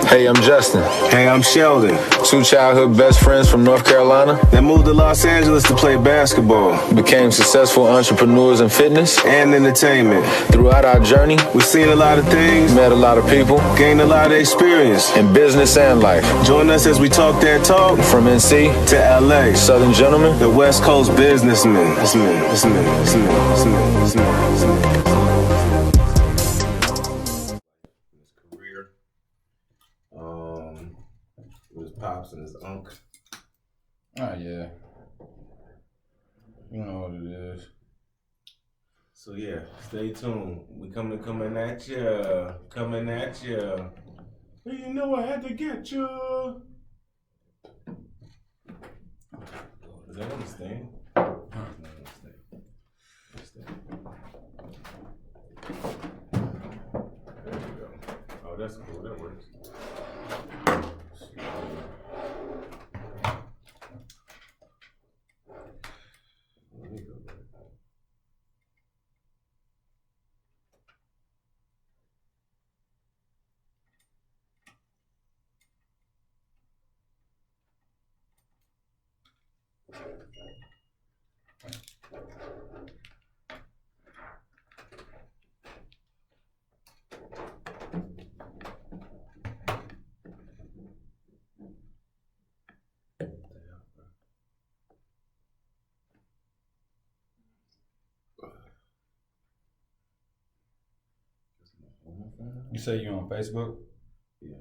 Hey, I'm Justin. Hey, I'm Sheldon. Two childhood best friends from North Carolina. They moved to Los Angeles to play basketball. Became successful entrepreneurs in fitness and entertainment. Throughout our journey, we've seen a lot of things, met a lot of people, gained a lot of experience in business and life. Join us as we talk that talk from NC to LA. Southern gentlemen, the West Coast businessmen. His pops and his uncle. Oh yeah. You know what it is. So yeah, stay tuned. We coming at ya. You know I had to get you. Is that on the stand? There we go. Oh, that's cool. That works. You say you on Facebook? Yeah.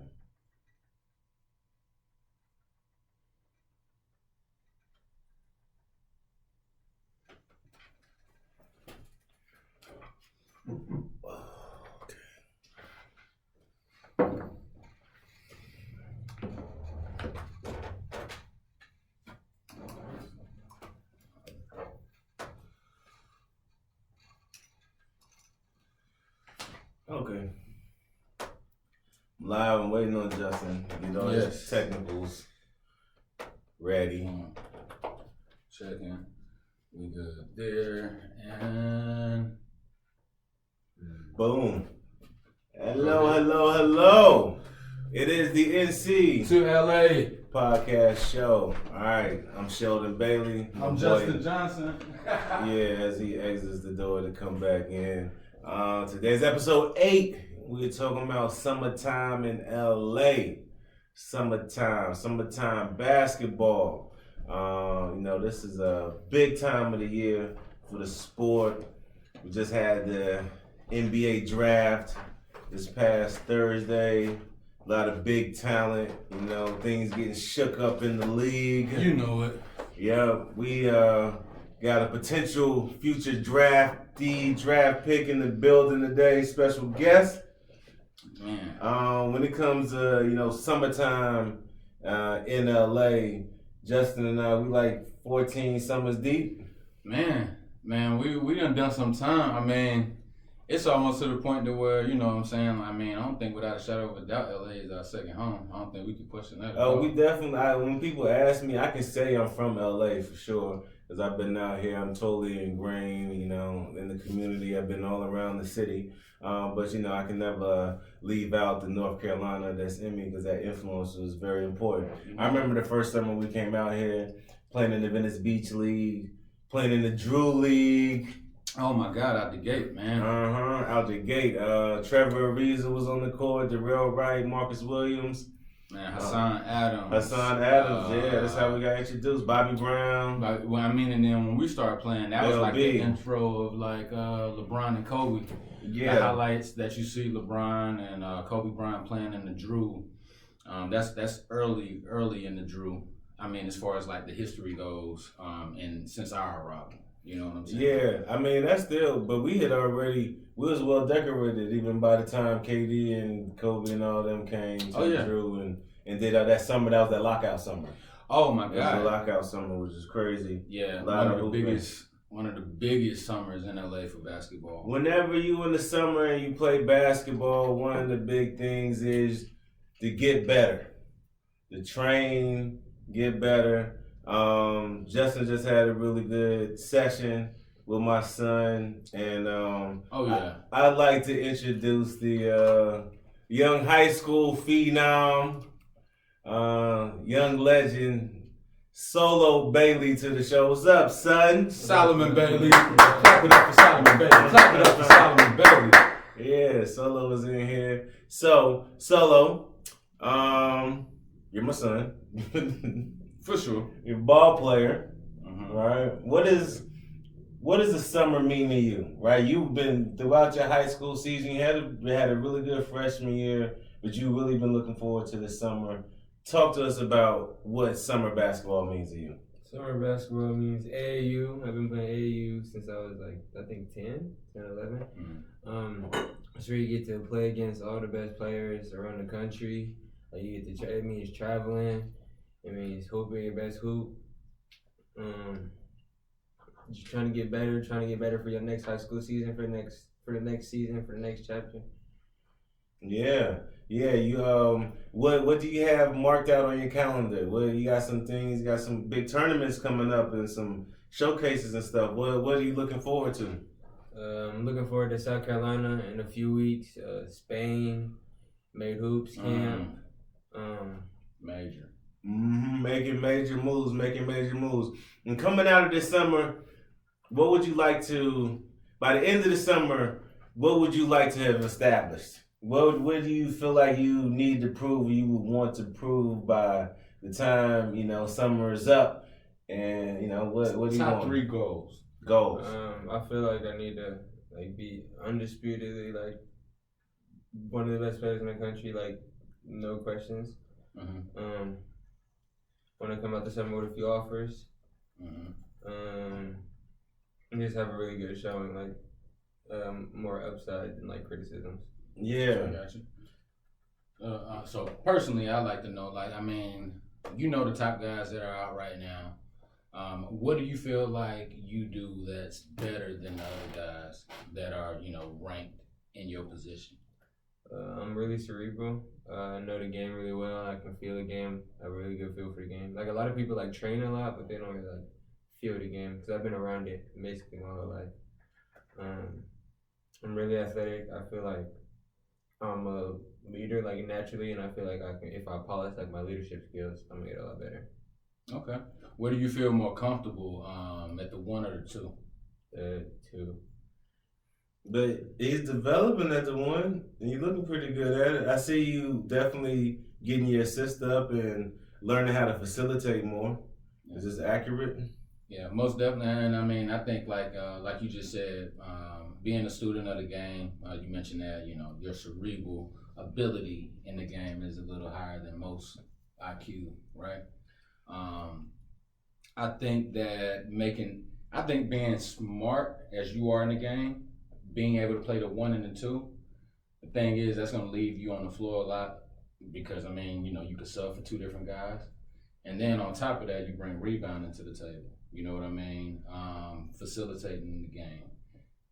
Okay. Live and waiting on Justin to get all his technicals ready. Checking. We good there. And boom. Hello. It is the NCtoLA podcast show. All right, I'm Sheldon Bailey. I'm Justin Johnson. Yeah, as he exits the door to come back in. Today's episode 8. We're talking about summertime in LA. Summertime basketball. This is a big time of the year for the sport. We just had the NBA draft this past Thursday. A lot of big talent, things getting shook up in the league. You know it. Yeah, we got a potential future draft pick in the building today, special guest. Man. When it comes to, summertime in LA, Justin and I, we like 14 summers deep. Man, we done some time. I mean, it's almost to the point to where, you know what I'm saying? I mean, I don't think without a shadow of a doubt LA is our second home. I don't think we can question that. Oh, we definitely, when people ask me, I can say I'm from LA for sure. Because I've been out here, I'm totally ingrained, in the community. I've been all around the city. But I can never leave out the North Carolina that's in me because that influence was very important. I remember the first summer we came out here playing in the Venice Beach League, playing in the Drew League. Oh my God, out the gate, man. Out the gate. Trevor Ariza was on the court, Darrell Wright, Marcus Williams. Man, Hassan Adams. Yeah, that's how we got introduced. Bobby Brown. And then when we started playing, that was like the intro of like LeBron and Kobe. Yeah. The highlights that you see LeBron and Kobe Bryant playing in the Drew. That's early in the Drew. I mean, as far as like the history goes, and since our arrival. You know what I'm saying? Yeah, I mean that's still, but we was well decorated even by the time KD and Kobe and all them came to Drew and did that summer. That was that lockout summer. Oh my God, it was the lockout summer, which is crazy. Yeah, one of the biggest summers in LA for basketball. Whenever you in the summer and you play basketball, one of the big things is to get better, to train, get better. Justin just had a really good session with my son, and I'd like to introduce the young high school phenom, young legend, Solo Bailey to the show. What's up, son? Solomon Bailey. Clap it up for Solomon Bailey. Clap it up for Solomon Bailey. Yeah, Solo was in here. So, Solo, you're my son. For sure. You're a ball player, right? What does the summer mean to you, right? You've been throughout your high school season. You had a really good freshman year, but you've really been looking forward to this summer. Talk to us about what summer basketball means to you. Summer basketball means AAU. I've been playing AAU since I was I think 10, 11. It's where you get to play against all the best players around the country. You get to it means traveling. It means hooping your best hoop. Just trying to get better for your next high school season, for the next season, for the next chapter. Yeah. You what do you have marked out on your calendar? Well, you got some things, you got some big tournaments coming up and some showcases and stuff. What are you looking forward to? I'm looking forward to South Carolina in a few weeks. Spain, made hoops camp. Major. Making major moves. And coming out of this summer, what would you like to, by the end of the summer, what would you like to have established? What do you feel like you need to prove, or you would want to prove by the time, summer is up? And, what do you want? Top 3 goals. I feel like I need to be undisputedly one of the best players in the country, no questions. Want to come out the summer with a few offers. And just have a really good showing, more upside than criticisms. Yeah. I got you. So personally, I like to know, the top guys that are out right now. What do you feel like you do that's better than the other guys that are, ranked in your position? I'm really cerebral. I know the game really well. I can feel the game. I have a really good feel for the game. A lot of people train a lot, but they don't really feel the game, because I've been around it basically my whole life. I'm really athletic. I feel like I'm a leader naturally, and I feel like if I polish my leadership skills, I'm gonna get a lot better. Okay. Where do you feel more comfortable, at the 1 or the 2? The 2. But he's developing at the 1, and you're looking pretty good at it. I see you definitely getting your assist up and learning how to facilitate more. Is this accurate? Yeah, most definitely. And I think like you just said, being a student of the game, you mentioned that, your cerebral ability in the game is a little higher than most IQ, right? I think being smart as you are in the game, being able to play the 1 and the 2, the thing is that's going to leave you on the floor a lot, because you could sub for 2 different guys. And then on top of that, you bring rebounding to the table. You know what I mean? Facilitating the game,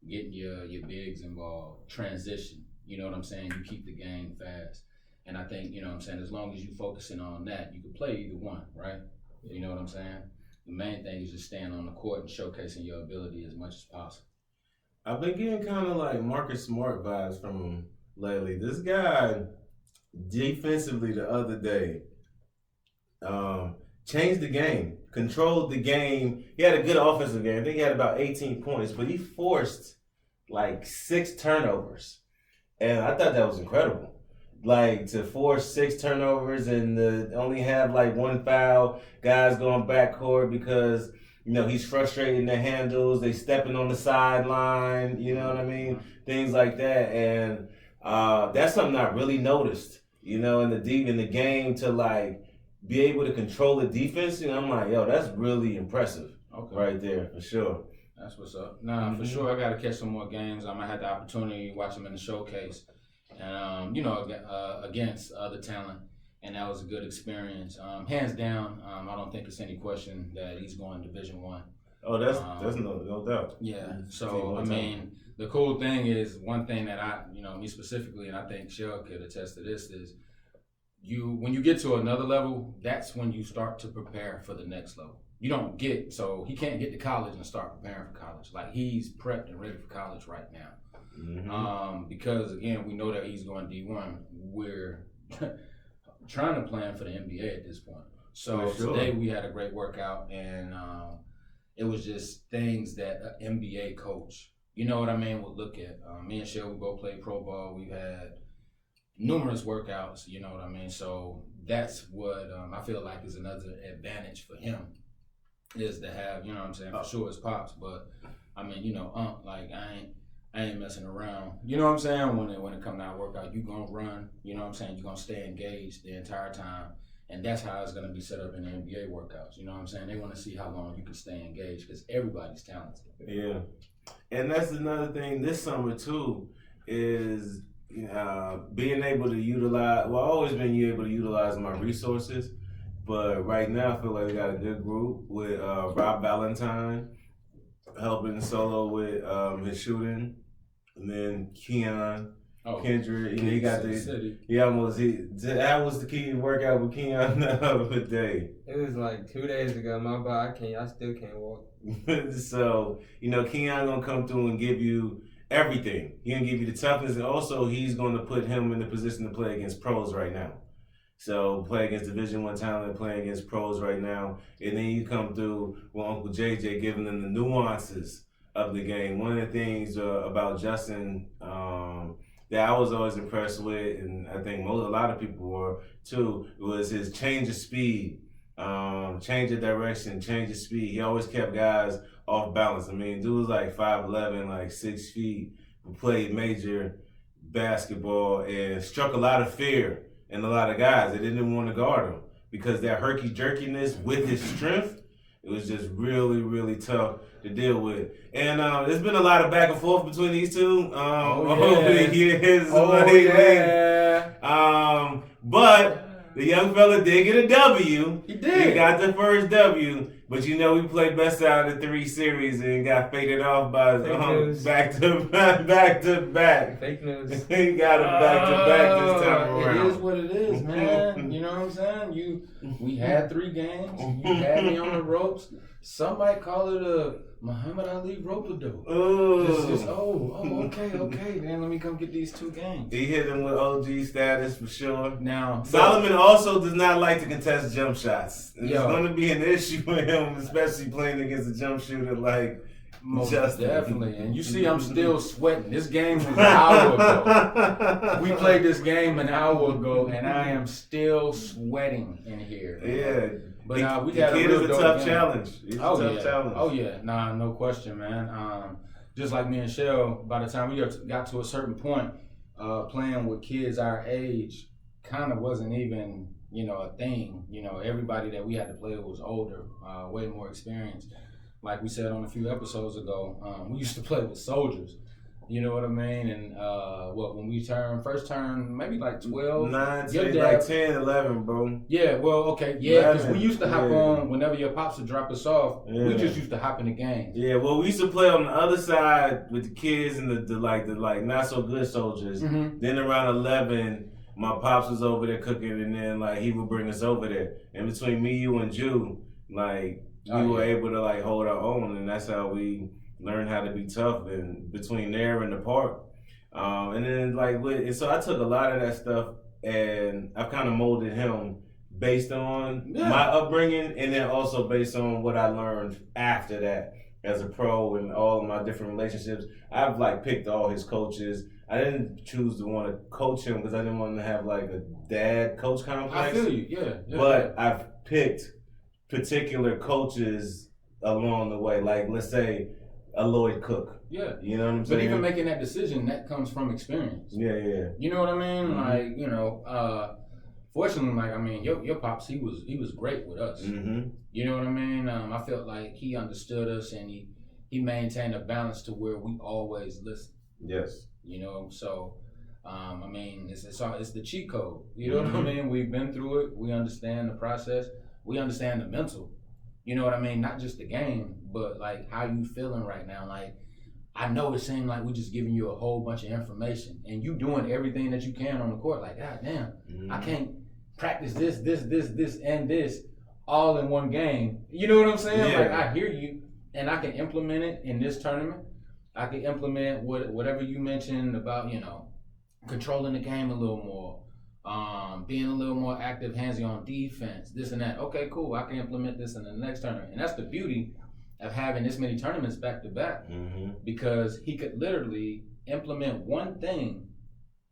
getting your bigs involved, transition. You know what I'm saying? You keep the game fast. And I think, as long as you're focusing on that, you can play either one, right? You know what I'm saying? The main thing is just staying on the court and showcasing your ability as much as possible. I've been getting kind of Marcus Smart vibes from him lately. This guy, defensively the other day, changed the game, controlled the game. He had a good offensive game. I think he had about 18 points, but he forced 6 turnovers. And I thought that was incredible. To force 6 turnovers and only have 1 foul, guys going backcourt because, he's frustrating the handles, they stepping on the sideline, you know what I mean? Things like that. And that's something I really noticed, in the game, to be able to control the defense. I'm that's really impressive. Okay. Right there, for sure. That's what's up. Nah, for sure, I got to catch some more games. I had the opportunity to watch them in the showcase, and against other talent, and that was a good experience. Hands down, I don't think it's any question that he's going Division I. Oh, that's no doubt. Yeah. So the cool thing is, one thing that me specifically, and I think Shell could attest to this, is when you get to another level, that's when you start to prepare for the next level. So he can't get to college and start preparing for college. He's prepped and ready for college right now. Because again, we know that he's going D1. We're trying to plan for the NBA at this point. So today we had a great workout, and it was just things that an NBA coach, you know what I mean, would look at. Me and Shell, we both played pro ball. We've had numerous workouts, you know what I mean. So that's what I feel like is another advantage for him, is to have, you know what I'm saying, for sure it's Pops, but I mean, you know, like I ain't messing around. You know what I'm saying? When it come down to workout, you gonna run, you know what I'm saying? You're gonna stay engaged the entire time. And that's how it's gonna be set up in the NBA workouts. You know what I'm saying? They wanna see how long you can stay engaged because everybody's talented. Yeah. And that's another thing this summer too, is being able to utilize, well, I've always been able to utilize my resources, but right now I feel like we got a good group with Rob Valentine helping solo with his shooting, and then Keon, Kendrick, he got that was the key workout with Keon the other day. It was like 2 days ago. My body, I still can't walk. So, you know, Keon gonna come through and give you everything. He gonna give you the toughness, and also he's gonna put him in the position to play against pros right now. So play against Division I talent, playing against pros right now, and then you come through with Uncle JJ giving them the nuances of the game. One of the things about Justin that I was always impressed with, and I think a lot of people were too, was his change of speed, change of direction, change of speed. He always kept guys off balance. I mean, dude was like 5'11", like 6 feet, who played major basketball and struck a lot of fear in a lot of guys. They didn't want to guard him because that herky-jerkiness with his strength, it was just really, really tough to deal with. And there's been a lot of back and forth between these two over the years. But the young fella did get a W. He did. He got the first W. But you know, we played best out of the 3 series and got faded off by back to back. Fake news. He got him back to back this time around. It is what it is, man. You know what I'm saying? We had 3 games. You had me on the ropes. Some might call it a Muhammad Ali rope-a-dope. Okay. Then let me come get these 2 games. He hit him with OG status for sure. Now Solomon also does not like to contest jump shots. It's going to be an issue with him, especially playing against a jump shooter like Justin. Definitely. And you see, I'm still sweating. This game was an hour ago. We played this game an hour ago, and I am still sweating in here. Yeah. But we the got kid a is a tough challenge. It's a tough challenge. Oh yeah, nah, no question, man. Just like me and Shell, by the time we got to a certain point, playing with kids our age kind of wasn't even, a thing. Everybody that we had to play with was older, way more experienced. Like we said on a few episodes ago, we used to play with soldiers. You know what I mean? And when we first turned, maybe like 12. 9, 10, like 10, 11, bro. Yeah, well, okay, yeah, because we used to hop on whenever your pops would drop us off. Yeah. We just used to hop in the games. Yeah, well, we used to play on the other side with the kids and the not so good soldiers. Mm-hmm. Then around 11, my pops was over there cooking, and then he would bring us over there. And between me, you, and Jew, we were able to hold our own, and that's how we learn how to be tough, and between there and the park. And then so I took a lot of that stuff and I've kind of molded him based on my upbringing, and then also based on what I learned after that as a pro and all of my different relationships. I've picked all his coaches. I didn't choose to want to coach him because I didn't want to have a dad coach complex. I feel you, yeah. But I've picked particular coaches along the way. Let's say a Lloyd Cook. Yeah. You know what I'm saying? But even making that decision, that comes from experience. Yeah. You know what I mean? Mm-hmm. Fortunately, your pops, he was great with us. Mm-hmm. You know what I mean? I felt like he understood us, and he maintained a balance to where we always listened. Yes. So, it's the cheat code. You know what I mean? We've been through it. We understand the process. We understand the mental. You know what I mean? Not just the game, but how you feeling right now. I know it seemed like we're just giving you a whole bunch of information, and you doing everything that you can on the court. God damn, I can't practice this, and this all in one game. You know what I'm saying? Yeah. I hear you, and I can implement it in this tournament. I can implement whatever you mentioned about, controlling the game a little more, being a little more active, hands-on on defense, this and that. Okay, cool. I can implement this in the next tournament. And that's the beauty of having this many tournaments back to back, because he could literally implement one thing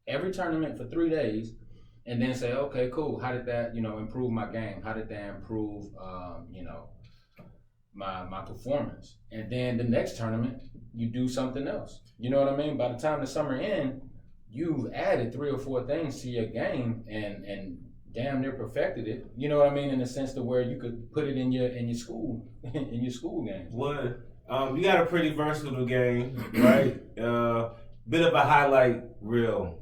every tournament for 3 days and then say, okay, cool. How did that, improve my game? How did that improve, my performance? And then the next tournament, you do something else. You know what I mean? By the time the summer ends, you've added 3 or 4 things to your game and damn near perfected it. You know what I mean? In the sense to where you could put it in your school in your school games. What? You got a pretty versatile game, right? Bit of a highlight reel.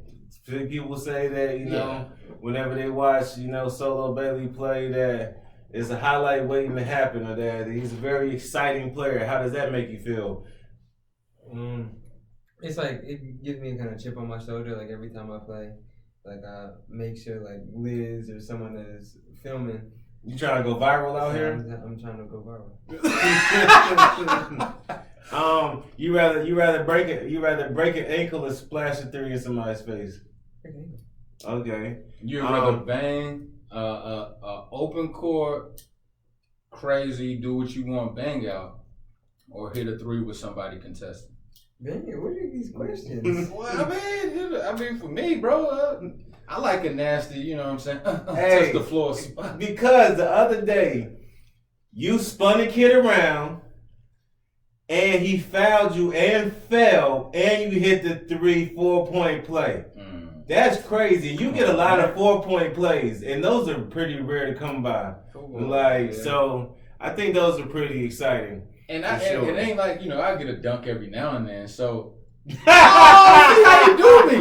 People say that whenever they watch Solo Bailey play, that it's a highlight waiting to happen, or that he's a very exciting player. How does that make you feel? It's like it gives me a kind of chip on my shoulder. Like every time I play, like I make sure like Liz or someone that is filming. You trying to go viral out here? I'm trying to go viral. You rather break an ankle or splash a 3 in somebody's face? Okay. You'd rather bang open court, crazy, do what you want, bang out, or hit a 3 with somebody contesting? Man, what are these questions? Well, I mean, for me, bro, I like a nasty, you know what I'm saying? Hey, touch the floor. Because the other day, you spun a kid around, and he fouled you and fell, and you hit the 3 4-point play. That's crazy. You get a lot of 4-point plays, and those are pretty rare to come by. So I think those are pretty exciting. And it ain't like, I get a dunk every now and then, so. Oh, see how you do me.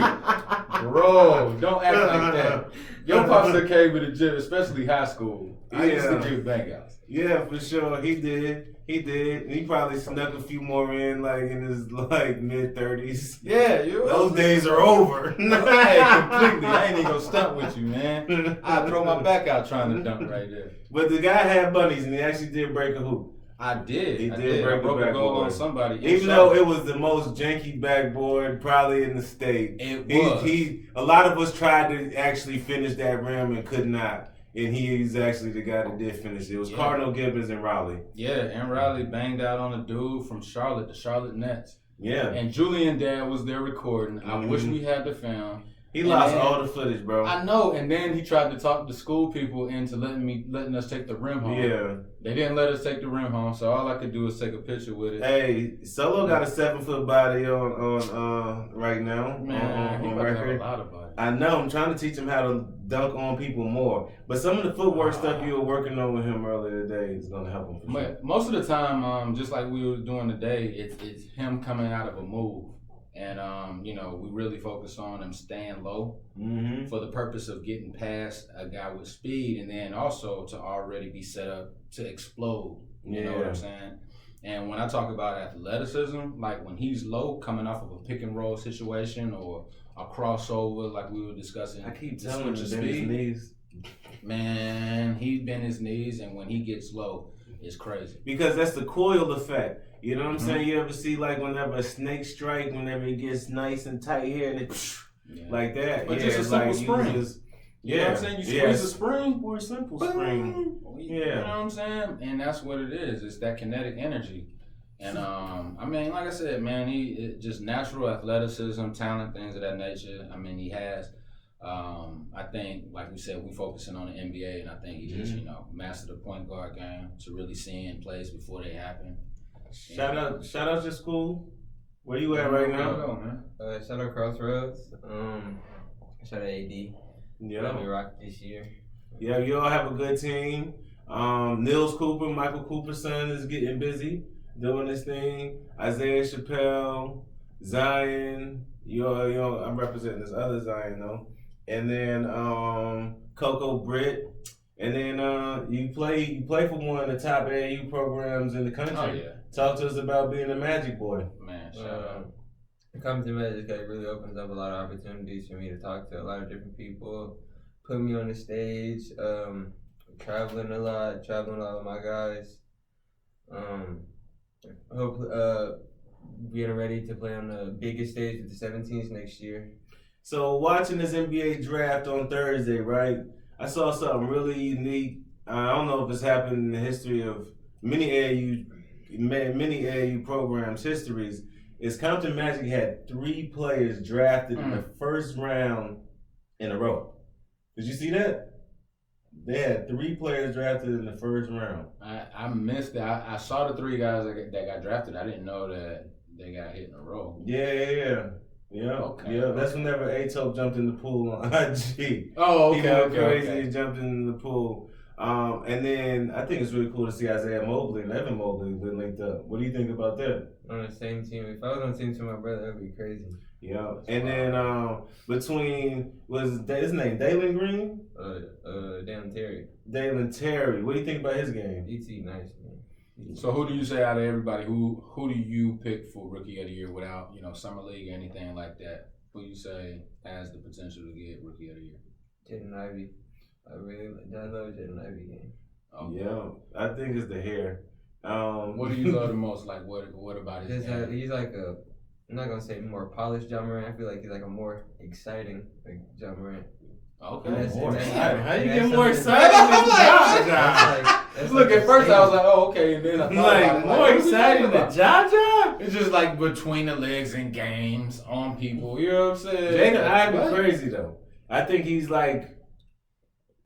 Bro, don't act like that. Your pops came with the gym, especially high school. I used to give bangouts. Yeah, for sure. He did. He probably snuck a few more in, like in his mid-30s. Yeah, those days are over. Hey, completely. I ain't even gonna stunt with you, man. I throw my back out trying to dunk right there. But the guy had bunnies, and he actually did break a hoop. I did. He did break a goal on somebody. Even though it was the most janky backboard probably in the state. It was. A lot of us tried to actually finish that rim and could not. And he's actually the guy that did finish it. It was Cardinal Gibbons and Raleigh. Yeah, and Raleigh banged out on a dude from Charlotte, the Charlotte Nets. Yeah. And Julian Dad was there recording. I wish we had the film. He lost all the footage, bro. I know, and then he tried to talk the school people into letting us take the rim home. Yeah. They didn't let us take the rim home, so all I could do is take a picture with it. Hey, Solo got a 7-foot body on right now. Man, he record. have a lot of body. I know. I'm trying to teach him how to dunk on people more. But some of the footwork stuff you were working on with him earlier today is going to help him. For sure. Most of the time, just like we were doing today, it's him coming out of a move. And, we really focus on him staying low for the purpose of getting past a guy with speed, and then also to already be set up to explode. You know what I'm saying? And when I talk about athleticism, like when he's low coming off of a pick and roll situation or a crossover like we were discussing. I keep telling him to bend his knees. Man, he's bent his knees, and when he gets low, it's crazy. Because that's the coil effect. You know what I'm saying? You ever see whenever a snake strike, whenever it gets nice and tight here and it like that. But just a simple spring. You know what I'm saying? You squeeze a spring or a simple spring. You know what I'm saying? And that's what it is. It's that kinetic energy. And like I said, man, he just natural athleticism, talent, things of that nature. I mean, he has. I think, like we said, we focusing on the NBA, and I think he just, mastered the point guard game to really seeing plays before they happen. Shout out your school. Where you at right now? Shout out Crossroads. Shout out AD. Yeah. Let me rock this year. Yeah, you all have a good team. Nils Cooper, Michael Cooper's son, is getting busy doing this thing. Isaiah Chappelle, Zion. I'm representing this other Zion though. And then Coco Britt. And then you play for one of the top AAU programs in the country. Oh, yeah. Talk to us about being a Magic boy. Man, shout out. Coming to Magic really opens up a lot of opportunities for me to talk to a lot of different people, put me on the stage, traveling a lot with my guys. Hopefully, getting ready to play on the biggest stage with the 17s next year. So watching this NBA draft on Thursday, right? I saw something really unique. I don't know if it's happened in the history of many AAU programs' histories. Is Compton Magic had 3 players drafted in the first round in a row. Did you see that? They had 3 players drafted in the first round. I missed it. I saw the 3 guys that got drafted. I didn't know that they got hit in a row. Yeah. That's whenever Ato jumped in the pool on IG. Oh, okay. He went crazy Okay. and jumped in the pool. And then I think it's really cool to see Isaiah Mobley and Evan Mobley been linked up. What do you think about that? On the same team. If I was on the same team with my brother, that'd be crazy. Yeah. And then between his name Dalen Green? Damn Terry. Dalen Terry. What do you think about his game? ET nice, man. So who do you say out of everybody? Who do you pick for Rookie of the Year without summer league or anything like that? Who you say has the potential to get Rookie of the Year? Jaden Ivey. I love Jaden Ivey game. Okay. Yeah, I think it's the hair. What do you love the most? Like what about his game? He's like I'm not gonna say more polished John Morant. I feel like he's like a more exciting John Morant. Okay. More that's- excited. How you and get that's more something- excited than I'm Jaja? Look, at first I was like, oh, okay, and then I thought about Like it, more what we excited talking than about? Jaja? It's just like between the legs in games on people. You know what I'm saying? Jaden Ivey What? crazy though. I think he's like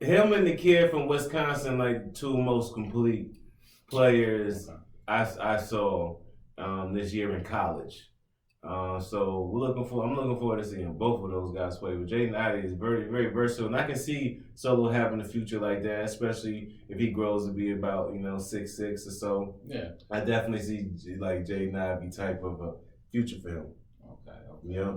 him and the kid from Wisconsin, like 2 most complete players I saw this year in college. So I'm looking forward to seeing both of those guys play. But Jaden Ivey is very, very versatile, and I can see Solo having a future like that, especially if he grows to be about 6'6" or so. Yeah. I definitely see like Jaden Ivey type of a future for him. Okay. Yeah.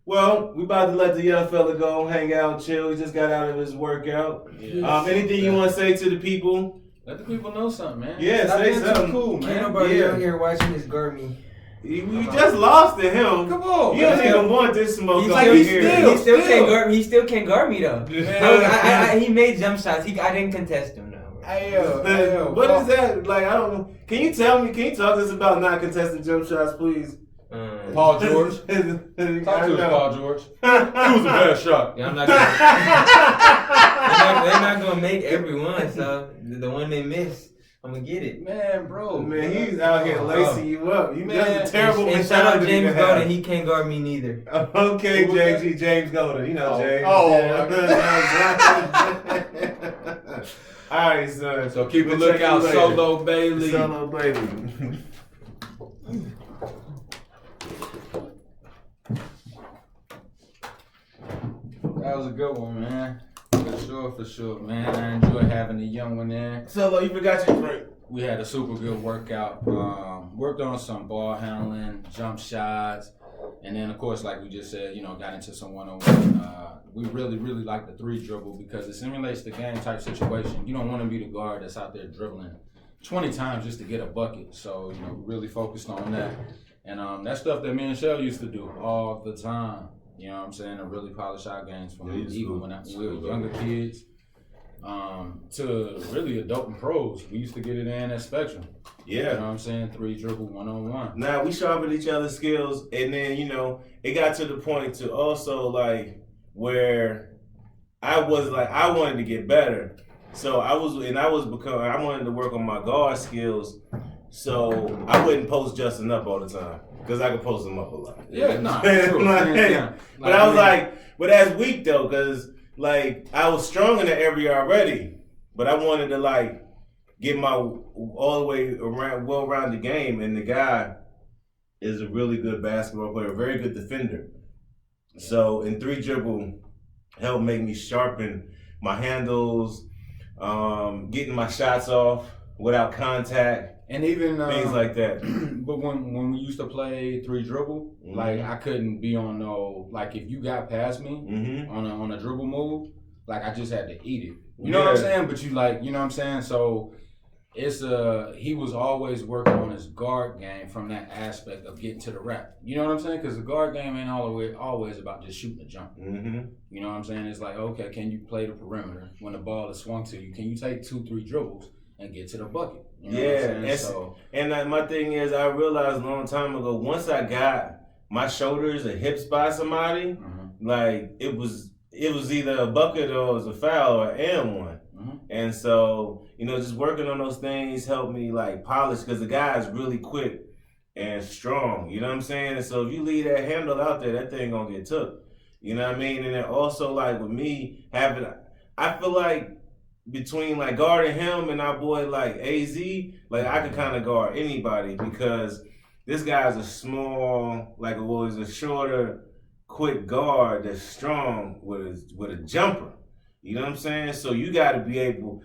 Well, we about to let the young fella go, hang out, chill. He just got out of his workout. Yeah. Anything you want to say to the people? Let the people know something, man. Yeah, Stop say being too something. cool, Ain't man. nobody Yeah. out here watching this guard me. We just lost to him. Come on, You don't man. even want this smoke He over still, here. he still can't guard me. He still can't guard me though. Man. He made jump shots. I didn't contest him now. Hey, What is that? Like, I don't know. Can you talk to us about not contesting jump shots, please? Paul George. Talk to us, Paul George. It was a bad shot. Yeah, I'm not gonna, they're not gonna make every one, so the one they miss, I'm gonna get it. Man, bro. Man, he's out here lacing you up. That's a terrible And shout out mentality James to have. Golden. He can't guard me neither. Okay, Who was JG, James Golden. You know Oh. James. Oh, Yeah. All right, son. So keep a We'll check lookout, you later. Solo Bailey. Solo Bailey. That was a good one, man. For sure, man. I enjoy having the young one there. Solo, you forgot your drink. We had a super good workout. Worked on some ball handling, jump shots, and then of course, like we just said, got into some one-on-one. We really like the 3 dribble because it simulates the game type situation. You don't want to be the guard that's out there dribbling 20 times just to get a bucket. So we really focused on that, and that's stuff that me and Shell used to do all the time. You know what I'm saying? To really polish our games from even when we were younger kids to really adult and pros. We used to get it in at Spectrum. Yeah. You know what I'm saying? 3 dribble, 1-on-1. Now we sharpened each other's skills, and then it got to the point to also like where I wanted to get better, so I wanted to work on my guard skills, so I wouldn't post Justin up all the time because I could post him up a lot. Yeah, nah, Like, true. Yeah. but I was but that's weak though, because like I was strong in the area already, but I wanted to like get my all the way around, well-rounded game, and the guy is a really good basketball player, a very good defender. So in 3 dribble helped make me sharpen my handles, getting my shots off without contact, and even things like that. But when we used to play 3 dribble, Mhm. like I couldn't be on like if you got past me Mm-hmm. on a dribble move, like I just had to eat it. You know what I'm saying? But you you know what I'm saying? So it's he was always working on his guard game from that aspect of getting to the rack. You know what I'm saying? Because the guard game ain't always about just shooting a jump. Mm-hmm. You know what I'm saying? It's like, okay, can you play the perimeter when the ball is swung to you? Can you take 2-3 dribbles and get to the bucket. You know and my thing is, I realized a long time ago, once I got my shoulders and hips by somebody, like it was either a bucket or it was a foul or and one. And so, just working on those things helped me like polish, because the guy is really quick and strong. You know what I'm saying? And so if you leave that handle out there, that thing gonna get took. You know what I mean? And then also, like with me I feel like between like guarding him and our boy like AZ, like I can kind of guard anybody, because this guy's a small, like he's a shorter, quick guard that's strong with a jumper. You know what I'm saying? So you got to be able,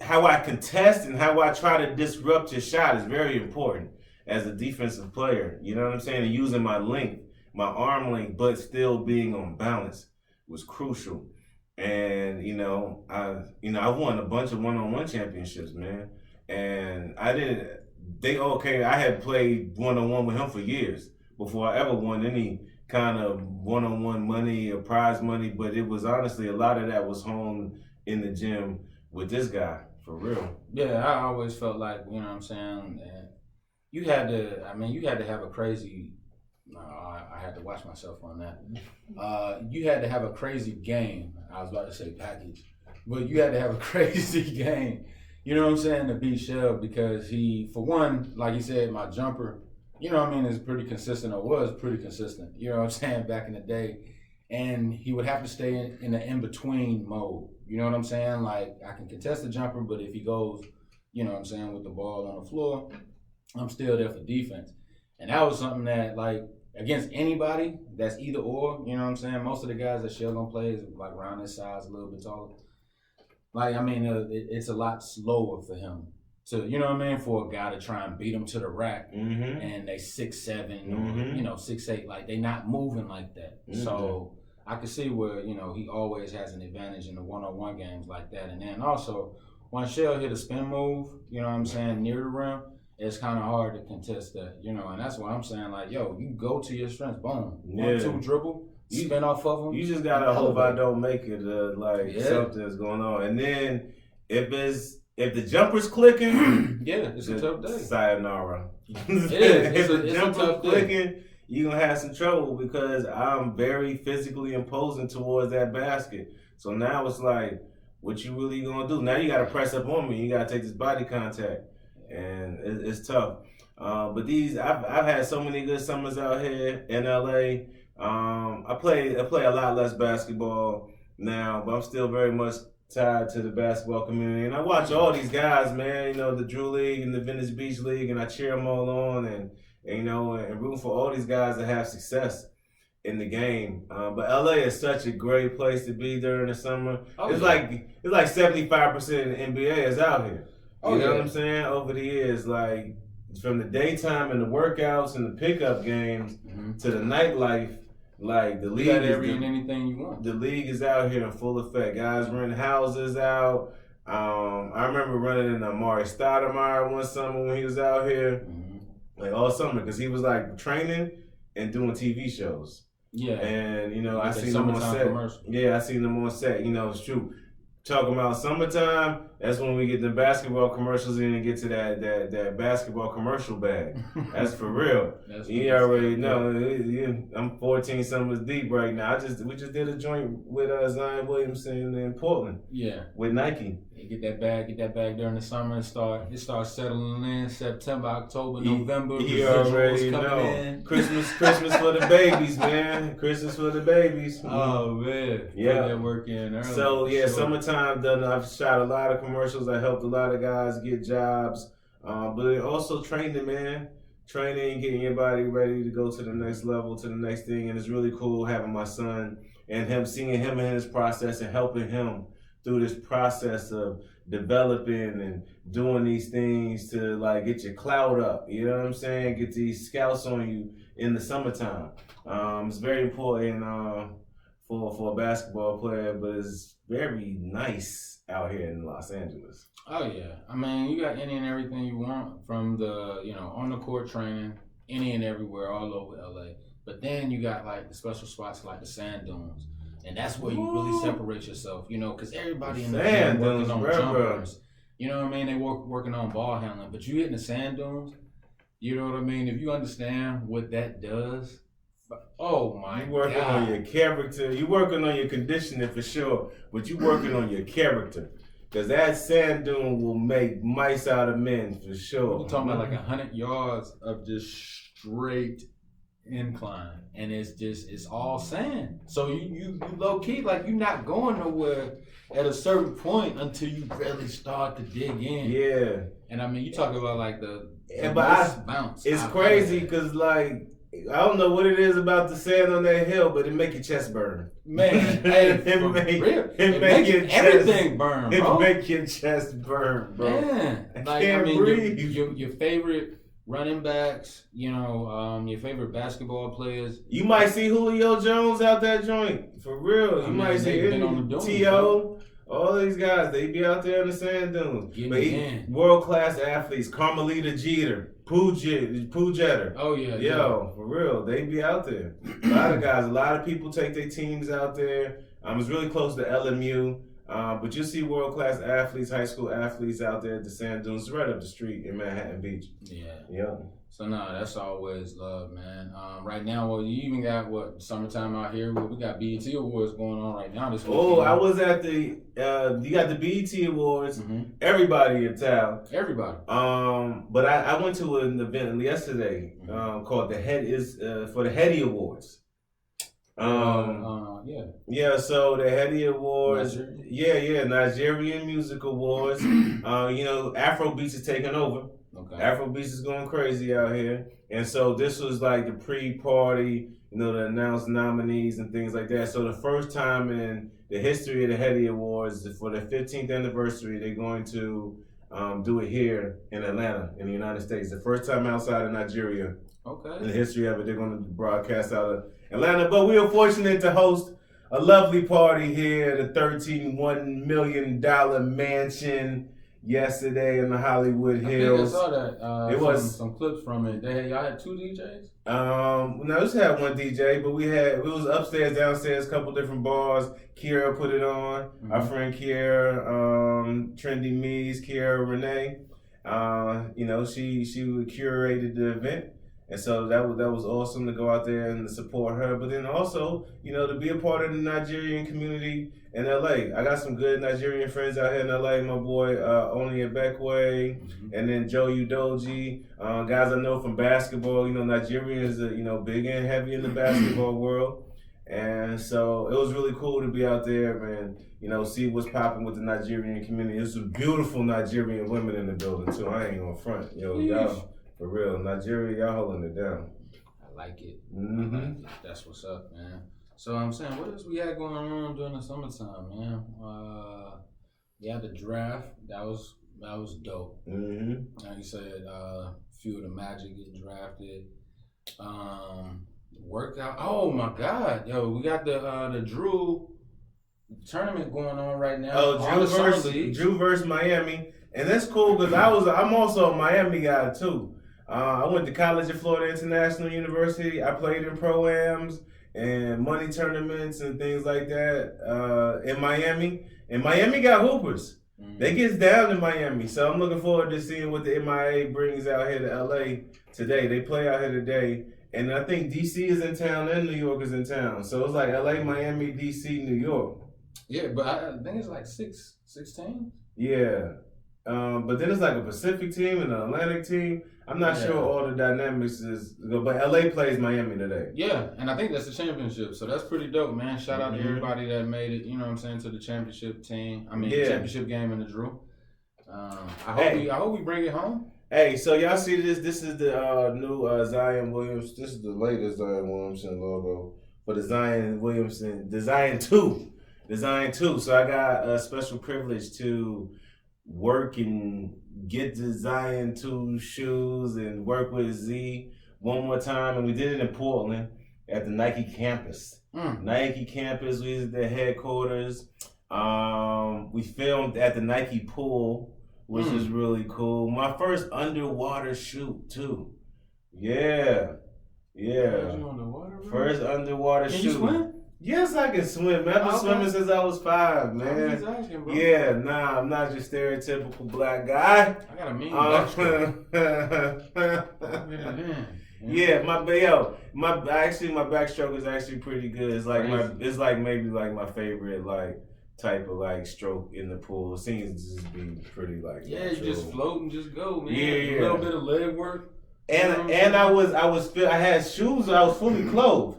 how I contest and how I try to disrupt your shot is very important as a defensive player. You know what I'm saying? And using my length, my arm length, but still being on balance was crucial. And I won a bunch of one-on-one championships, man. And I had played one-on-one with him for years before I ever won any kind of one-on-one money or prize money. But it was honestly, a lot of that was honed in the gym with this guy, for real. Yeah, I always felt like, you know what I'm saying, you had to have a crazy, I had to watch myself on that. You had to have a crazy game. I was about to say package, but you had to have a crazy game. You know what I'm saying, to beat Shell, because he, for one, like you said, my jumper, you know what I mean, is pretty consistent, or was pretty consistent. You know what I'm saying, back in the day. And he would have to stay in the in-between mode. You know what I'm saying? Like, I can contest the jumper, but if he goes, you know what I'm saying, with the ball on the floor, I'm still there for defense. And that was something that, like, against anybody that's either or, you know what I'm saying? Most of the guys that Shell gonna play is like around his size, a little bit taller. Like, I mean, it's a lot slower for him to, you know what I mean, for a guy to try and beat him to the rack. And they 6'7", or 6'8", like they not moving like that. So I can see where, he always has an advantage in the one-on-one games like that. And then also, when Shell hit a spin move, you know what I'm saying, near the rim, it's kind of hard to contest that, and that's why I'm saying, like, yo, you go to your strengths, boom, 1-2 dribble, spin off of them. You just gotta hope I don't make it, something's going on. And then if the jumper's clicking, it's a tough day. Sayonara. It is. If the jumper's clicking, you're gonna have some trouble, because I'm very physically imposing towards that basket. So now it's like, what you really gonna do? Now you gotta press up on me. You gotta take this body contact. And it's tough. But I've had so many good summers out here in LA. I play a lot less basketball now, but I'm still very much tied to the basketball community. And I watch all these guys, man, the Drew League and the Venice Beach League, and I cheer them all on, and root for all these guys that have success in the game. But LA is such a great place to be during the summer. It's like 75% of the NBA is out here. You know what I'm saying? Over the years, like from the daytime and the workouts and the pickup games to the nightlife, like the league is anything you want. The league is out here in full effect. Guys renting houses out. I remember running into Amari Stoudemire one summer when he was out here, like all summer, because he was like training and doing TV shows. Yeah, and I seen him on set. Yeah, I seen him on set. It's true. Talking about summertime, that's when we get the basketball commercials in and get to that basketball commercial bag. That's for real. You already know. I'm 14 summers deep right now. We just did a joint with Zion Williamson in Portland. Yeah. With Nike. You get that bag during the summer and it starts settling in September, October, November. You already know. In. Christmas for the babies, man. Christmas for the babies. Oh man. Yeah. Put that work in early. So summertime. I've shot a lot of commercials. I helped a lot of guys get jobs, but also training, man. Training, getting your body ready to go to the next level, to the next thing. And it's really cool having my son and seeing him in his process and helping him through this process of developing and doing these things to like get your clout up. You know what I'm saying? Get these scouts on you in the summertime. It's very important for a basketball player, but it's very nice out here in Los Angeles. Oh yeah, I mean, you got any and everything you want from the on the court training, any and everywhere, all over LA. But then you got like the special spots like the sand dunes, and that's where you really separate yourself. Because everybody in the gym working on jumpers. You know what I mean? They working on ball handling, but you hitting the sand dunes. You know what I mean? If you understand what that does, oh my You working God. on your character. You working on your conditioning for sure, but you working on your character. Because that sand dune will make mice out of men for sure. We're talking about like 100 yards of just straight incline, and it's all sand. So you low key, like, you're not going nowhere at a certain point until you really start to dig in. Yeah. And I mean, you talk about like the bounce. It's crazy because, like, I don't know what it is about the sand on that hill, but it make your chest burn. Man, hey, it makes everything burn, bro. It make your chest burn, bro. Man, I mean, breathe. Your favorite running backs, your favorite basketball players. You might see Julio Jones out that joint, for real. You might see T.O., all these guys, they be out there in the sand dunes. World-class athletes, Carmelita Jeter, Pooh Jeter. Oh, yeah. Yo, for real, they be out there. A lot of guys, a lot of people take their teams out there. It's really close to LMU. But you see world-class athletes, high school athletes out there at the sand dunes right up the street in Manhattan Beach. Yeah. So, that's always love, man. Right now, well, you even got, summertime out here. We got BET Awards going on right now this weekend. Oh, I was at you got the BET Awards. Mm-hmm. Everybody in town. Everybody. But I went to an event yesterday called the for the Heady Awards. Yeah, so the Heady Awards, Nigerian Music Awards. Afrobeats is taking over. Okay. Afrobeats is going crazy out here. And so this was like the pre-party, to announce nominees and things like that. So the first time in the history of the Heady Awards, for the 15th anniversary, they're going to do it here in Atlanta, in the United States. The first time outside of Nigeria. Okay. In the history of it, they're going to broadcast out of Atlanta. But we are fortunate to host a lovely party here at the $13.1 million mansion yesterday in the Hollywood Hills. I saw that. It was some clips from it. Y'all had 2 DJs? No, just had one DJ, but it was upstairs, downstairs, a couple different bars. Kiera put it on. Mm-hmm. Our friend Kiera, Trendy Mees, Kiera Renee. She curated the event. And so that was awesome to go out there and support her. But then also, to be a part of the Nigerian community in LA. I got some good Nigerian friends out here in LA. My boy Oni Ebekwe, and then Joe Udoji. Guys I know from basketball. Nigerians are big and heavy in the basketball world. And so it was really cool to be out there, man. See what's popping with the Nigerian community. There's some beautiful Nigerian women in the building too. I ain't gonna front, y'all. For real, Nigeria, y'all holding it down. I like it. Mm-hmm. I like it. That's what's up, man. So I'm saying, what else we had going on during the summertime, man? The draft. That was dope. Mm-hmm. Like you said, a few of the Magic getting drafted. Workout. Oh my God, yo, we got the Drew tournament going on right now. Oh, Drew versus Miami, and that's cool because I'm also a Miami guy too. I went to college at Florida International University. I played in pro-ams and money tournaments and things like that in Miami. And Miami got hoopers. Mm-hmm. They gets down in Miami. So I'm looking forward to seeing what the MIA brings out here to LA today. They play out here today. And I think DC is in town and New York is in town. So it's like LA, Miami, DC, New York. Yeah, but I think it's like 16. Yeah. But then it's like a Pacific team and an Atlantic team. I'm not sure all the dynamics is, but LA plays Miami today. Yeah, and I think that's the championship, so that's pretty dope, man. Shout out to everybody that made it, to the championship team. Championship game in the Drew. I hope we bring it home. Hey, so y'all see this? This is the new Zion Williams. This is the latest Zion Williamson logo for the Zion Williamson Design 2. Design 2. So I got a special privilege to work and get the Zion 2 shoes and work with Z one more time. And we did it in Portland at the Nike campus. Nike campus, we was at their headquarters. We filmed at the Nike pool, which is really cool. My first underwater shoot too. Yeah. You underwater, bro? First underwater shoot. Can you swim? Yes, I can swim, man. I've been swimming since I was 5, I was man. just asking, bro. Yeah, nah, I'm not your stereotypical black guy. I got a mean backstroke. Yeah, my backstroke is actually pretty good. It's like maybe my favorite like type of like stroke in the pool. It seems to just be pretty like Yeah, natural. you just float and just go, man. Yeah. A little bit of leg work. And I had shoes. I was fully clothed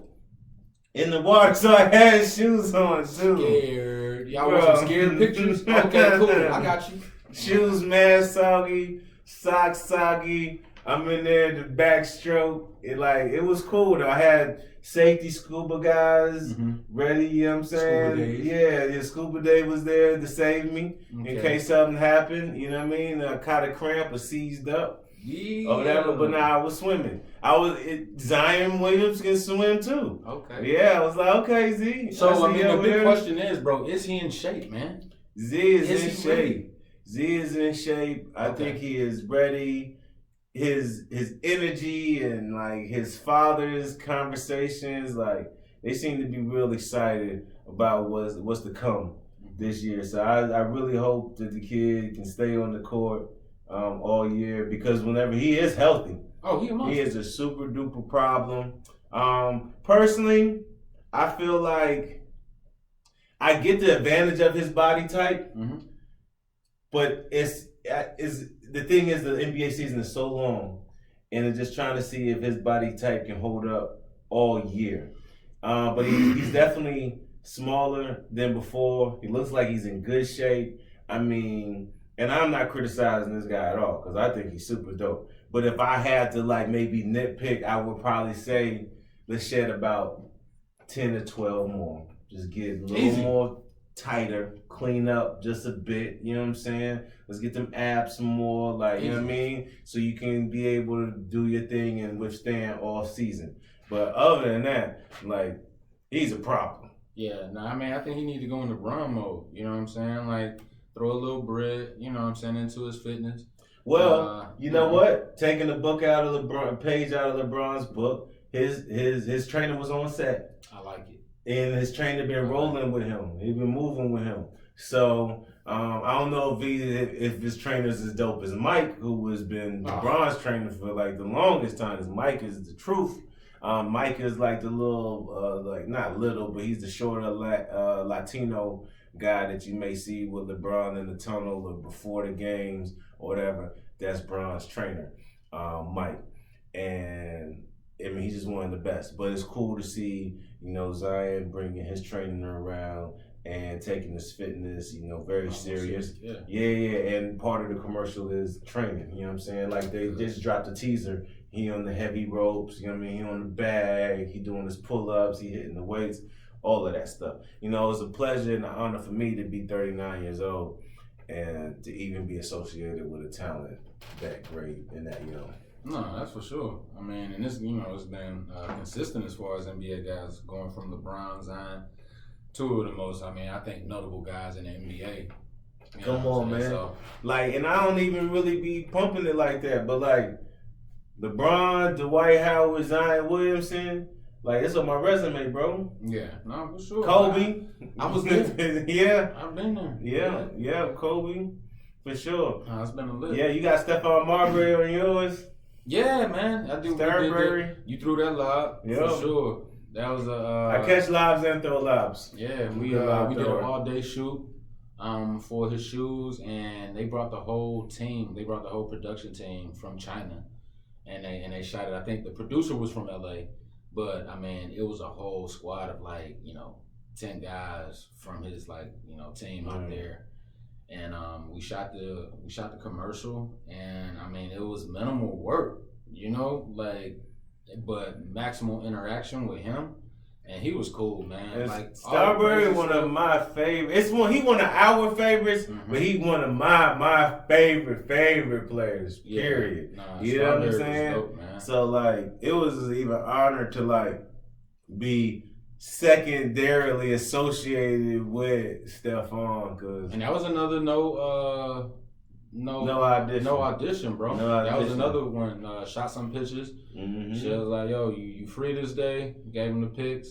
in the water, so I had shoes on too. Scared. Y'all want some scared pictures? Okay, cool. I got you. Shoes, man, soggy. Socks, soggy. I'm in there, the backstroke. It was cool though. I had safety scuba guys ready, you know what I'm saying? Yeah, scuba day was there to save me in case something happened, you know what I mean? I caught a cramp or seized up. Or whatever, but now I was swimming. Zion Williams can swim too. Okay. Yeah, I was like, okay, Z. So, I mean, the big question is, bro, is he in shape, man? Z is in shape. Z is in shape. I think he is ready. His energy and like his father's conversations, like they seem to be real excited about what's to come this year. So I really hope that the kid can stay on the court all year, because whenever he is healthy, he is a super duper problem. Personally, I feel like I get the advantage of his body type, but the thing is the NBA season is so long, and it's just trying to see if his body type can hold up all year. But he's definitely smaller than before. He looks like he's in good shape. I mean, and I'm not criticizing this guy at all, because I think he's super dope. But if I had to like maybe nitpick, I would probably say let's shed about 10 to 12 more. Just get a little more tighter, clean up just a bit, you know what I'm saying? Let's get them abs some more, like, you know what I mean? So you can be able to do your thing and withstand all season. But other than that, like, he's a problem. Yeah, I mean, I think he need to go into Bron mode, you know what I'm saying? Like, throw a little bread, you know what I'm saying, into his fitness. Well, you know what? Taking the book out of page out of LeBron's book, his trainer was on set. I like it. And his trainer been rolling with him. He been moving with him. So I don't know if his trainer's as dope as Mike, who has been LeBron's trainer for like the longest time. Because Mike is the truth. Mike is like the little, like not little, but he's the shorter Latino guy that you may see with LeBron in the tunnel or before the games or whatever. That's Bron's trainer, Mike. And I mean, he's just one of the best. But it's cool to see, you know, Zion bringing his training around and taking his fitness, you know, very serious. Yeah. And part of the commercial is training, you know what I'm saying? Like they just dropped a teaser. He on the heavy ropes, you know what I mean? He on the bag, he doing his pull-ups, he hitting the weights, all of that stuff. You know, it's a pleasure and an honor for me to be 39 years old and to even be associated with a talent that great and that young. No, that's for sure. I mean, and this, you know, it's been consistent as far as NBA guys going from LeBron, Zion, two of the most, I mean, I think notable guys in the NBA. Come on, man. So, like, and I don't even really be pumping it like that, but like LeBron, Dwight Howard, Zion Williamson, like it's on my resume, bro. Yeah, no, for sure. Kobe. I was there. Yeah. I've been there. Yeah, Kobe. For sure. It's been a little. Yeah, you got Stephon Marbury on yours. Yeah, man. I do. Starbury. You threw that lob. Yeah. For sure. That was a. I catch lobs and throw lobs. Yeah, we did an all-day shoot for his shoes, and they brought the whole team. They brought the whole production team from China, and they shot it. I think the producer was from LA, but I mean it was a whole squad of like 10 guys from his team out there. And we shot the commercial, and I mean it was minimal work, but maximal interaction with him, and he was cool, man. Like Starbury, one of my favorites. He one of our favorites, but he one of my favorite players. Period. You know what I'm saying? Dope, man. So like it was even honor to be secondarily associated with Stephon, and that was another no audition, bro. That was another one. Shot some pictures. She was like, "Yo, you free this day?" Gave him the pics.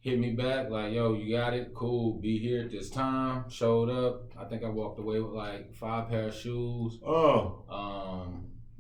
hit me back like, yo, you got it, cool, be here at this time. Showed up. I think I walked away with like 5 pair of shoes.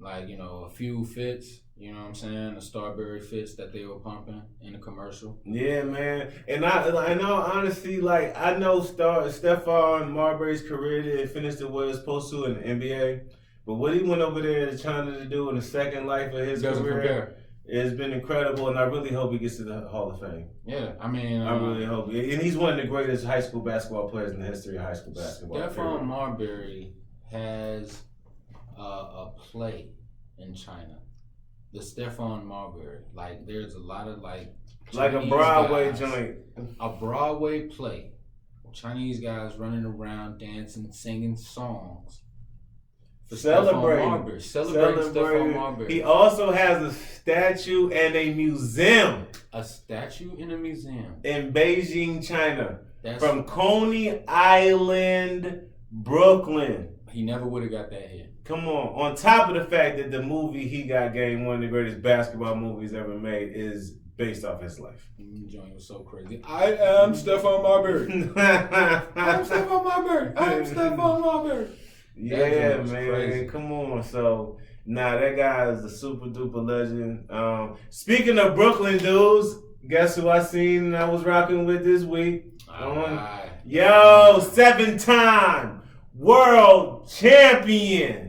Like, you know, a few fits, you know what I'm saying? The Starberry fits that they were pumping in the commercial. Yeah, man. And I know, honestly, like, I know Stephon Marbury's career didn't finish the way it was supposed to in the NBA. But what he went over there trying to do in the second life of his career has been incredible. And I really hope he gets to the Hall of Fame. Yeah, I mean... I really hope. And he's one of the greatest high school basketball players in the history of high school basketball. Stephon Marbury has a play in China. The Stephon Marbury. Like, there's a lot of, like a Broadway joint. A Broadway play. Chinese guys running around, dancing, singing songs. Celebrating Stephon Marbury. He also has a statue and a museum. A statue in a museum. In Beijing, China. From Coney Island, Brooklyn. He never would have got that hit. Come on top of the fact that the movie He Got Game, one of the greatest basketball movies ever made, is based off his life. Joint was so crazy. I am Stephon Marbury. I'm Stephon Marbury. I'm Stephon Marbury. Yeah, man. Crazy. Come on. So, that guy is a super duper legend. Speaking of Brooklyn dudes, guess who I seen and I was rocking with this week? Yo, 7-time world champion.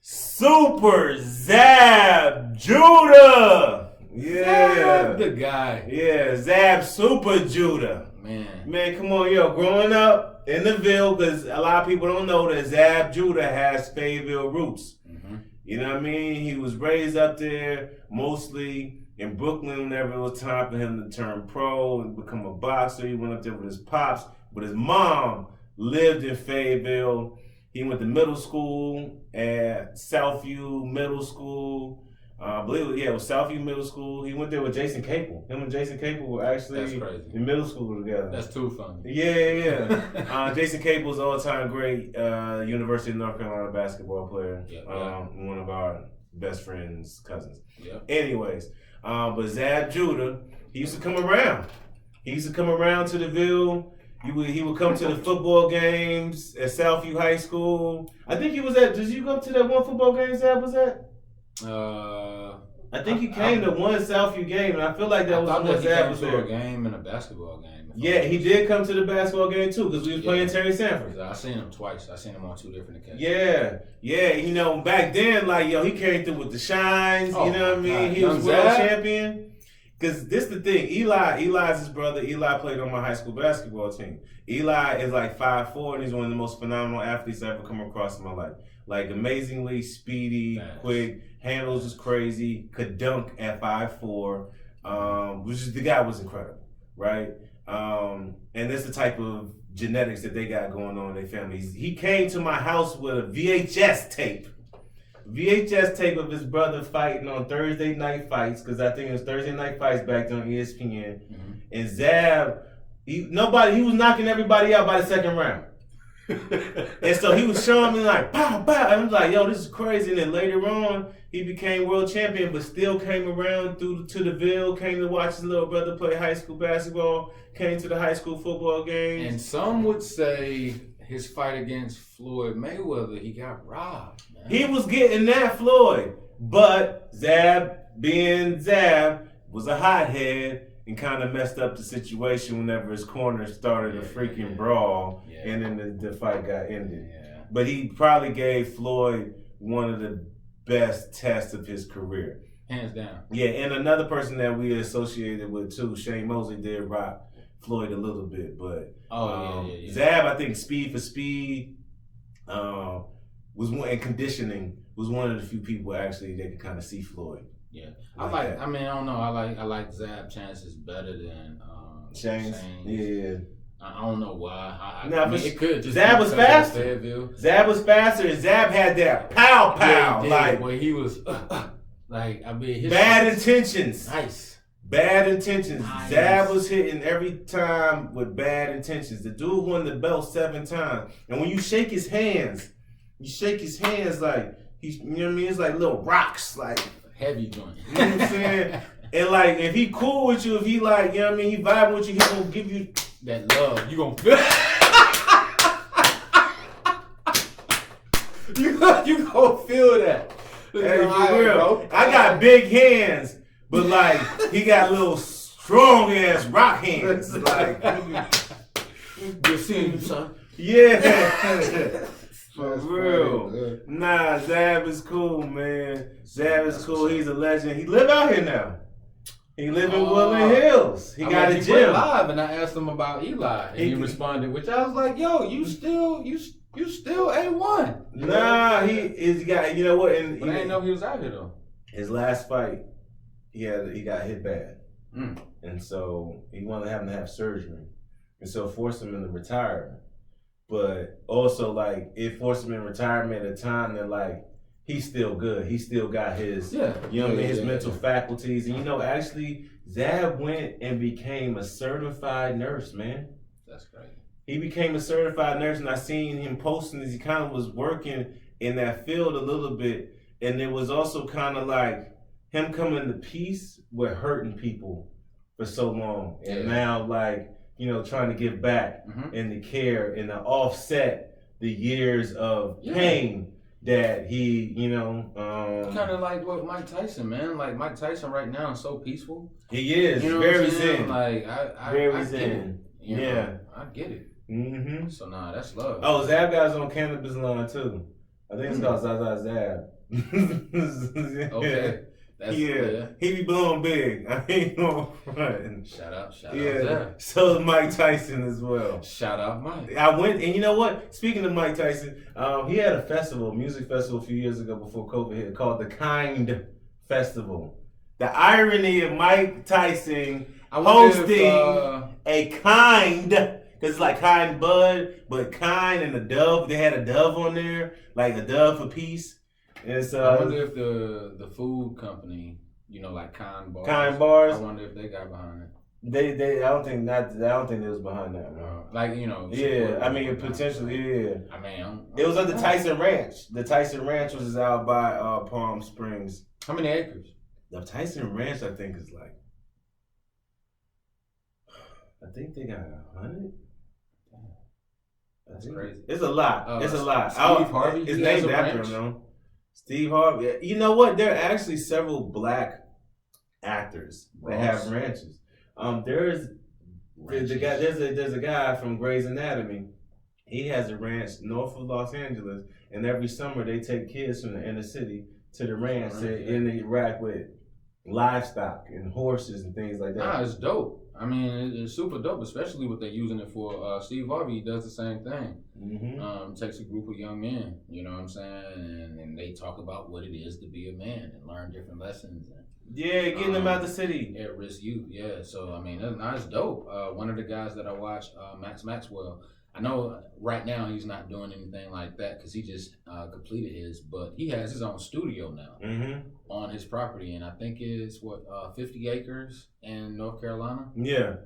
Super Zab Judah. Yeah. Zab the guy. Yeah, Zab Super Judah. Man, come on, yo. Growing up in the Ville, because a lot of people don't know that Zab Judah has Fayetteville roots. Mm-hmm. You know what I mean? He was raised up there, mostly in Brooklyn whenever it was time for him to turn pro and become a boxer. He went up there with his pops, but his mom lived in Fayetteville. He went to middle school at Southview Middle School. I believe it was Southview Middle School. He went there with Jason Capel. Him and Jason Capel were actually in middle school together. That's too funny. Yeah. Jason Capel's all-time great University of North Carolina basketball player. One of our best friend's cousins. Yep. Anyways, but Zab Judah, he used to come around. He used to come around to the Ville. He would come to the football games at Southview High School. I think he was at. Did you go to that one football game Zab was at? I think he came to one Southview game, and I feel like that was when Zab was there. A game and a basketball game. Yeah, he did come to the basketball game too, because we was playing Terry Sanford. I seen him twice. I seen him on 2 different occasions. Yeah. You know, back then, like he came through with the shines. You know what I mean? He was world champion. Because this the thing, Eli's his brother. Eli played on my high school basketball team. Eli is like 5'4", and he's one of the most phenomenal athletes I've ever come across in my life. Like amazingly speedy, quick, handles is crazy, could dunk at 5'4", the guy was incredible, right? And that's the type of genetics that they got going on in their families. He came to my house with a VHS tape of his brother fighting on Thursday night fights, because I think it was Thursday night fights back then on ESPN. Mm-hmm. And Zab, he was knocking everybody out by the second round. And so he was showing me like, pow, pow. And I was like, yo, this is crazy. And then later on, he became world champion, but still came around to the Ville, came to watch his little brother play high school basketball, came to the high school football games. And some would say his fight against Floyd Mayweather, he got robbed. Man. He was getting that Floyd, but Zab, being Zab, was a hothead and kind of messed up the situation whenever his corner started a freaking brawl, and then the fight got ended. Yeah. But he probably gave Floyd one of the best tests of his career. Hands down. Yeah, and another person that we associated with too, Shane Mosley, did rock Floyd a little bit, but Zab, I think speed for speed was one, and conditioning was one of the few people actually that could kind of see Floyd. Yeah, I don't know. I like Zab chances better than Shane's. Yeah. I don't know why. It could just Zab was faster. Zab was faster, and Zab had that pow pow. Yeah, where he was his bad intentions. Nice. Bad intentions. Nice. Zab was hitting every time with bad intentions. The dude won the belt 7 times. And when you shake his hands like he's, you know what I mean? It's like little rocks, like heavy joint. You know what I'm saying? And like, if he cool with you, if he like, you know what I mean, he vibing with you, he gonna give you that love. You gonna feel you gonna feel that. Hey, for real. I got big hands, but like he got little strong ass rock hands. Like, good seeing you, son. yeah. For real. Nah, Zab is cool, man. Zab is cool. He's a legend. He live out here now. He live in Woodland Hills. He got a he gym. went live, and I asked him about Eli, and he responded, which I was like, "Yo, you still A1." Nah, he got. You know what? And but I didn't know he was out here though. His last fight, he got hit bad, and so he wanted him to have surgery, and so forced him into retirement. But also, like, it forced him in retirement at a time that, like, he's still good. He still got his, his mental faculties. And, actually, Zab went and became a certified nurse, man. That's great. He became a certified nurse, and I seen him posting this. He kind of was working in that field a little bit. And it was also kind of like him coming to peace with hurting people for so long. And now, like, trying to give back and the care and to offset the years of pain that he, kind of like what Mike Tyson, man. Like Mike Tyson right now is so peaceful. He is very zen. Like I very zen. I get it. Mm-hmm. So that's love. Oh, Zab guy's on cannabis line too. I think it's called Zaza Zab. Okay. He be blowing big. I ain't gonna front. Shout out Zab. So is Mike Tyson as well. Shout out Mike. I went, and you know what? Speaking of Mike Tyson, he had a music festival a few years ago before COVID hit, called the Kind Festival. The irony of Mike Tyson hosting a kind, because it's like Kind Bud, but Kind and a dove. They had a dove on there, like a dove for peace. And so, I wonder if the food company, like Kind Bars. I wonder if they got behind it. I don't think they was behind that one. Yeah, I mean potentially, yeah. I mean, it was at the Tyson Ranch. The Tyson Ranch was out by Palm Springs. How many acres? The Tyson Ranch, I think, is like, I think they got 100. That's crazy. It's a lot. It's a lot. Steve Harvey. It's named after him, though. Steve Harvey. You know what? There are actually several black actors that have ranches. There's a guy from Grey's Anatomy. He has a ranch north of Los Angeles, and every summer they take kids from the inner city to the ranch and interact with livestock and horses and things like that. It's dope. I mean, it's super dope, especially what they're using it for. Steve Harvey does the same thing. Mm-hmm. Takes a group of young men, you know what I'm saying, and they talk about what it is to be a man and learn different lessons. And, getting them out the city. At risk youth, So, I mean, that's dope. One of the guys that I watch, Max Maxwell, I know right now he's not doing anything like that because he just completed his, but he has his own studio now on his property, and I think it's 50 acres in North Carolina. Yeah,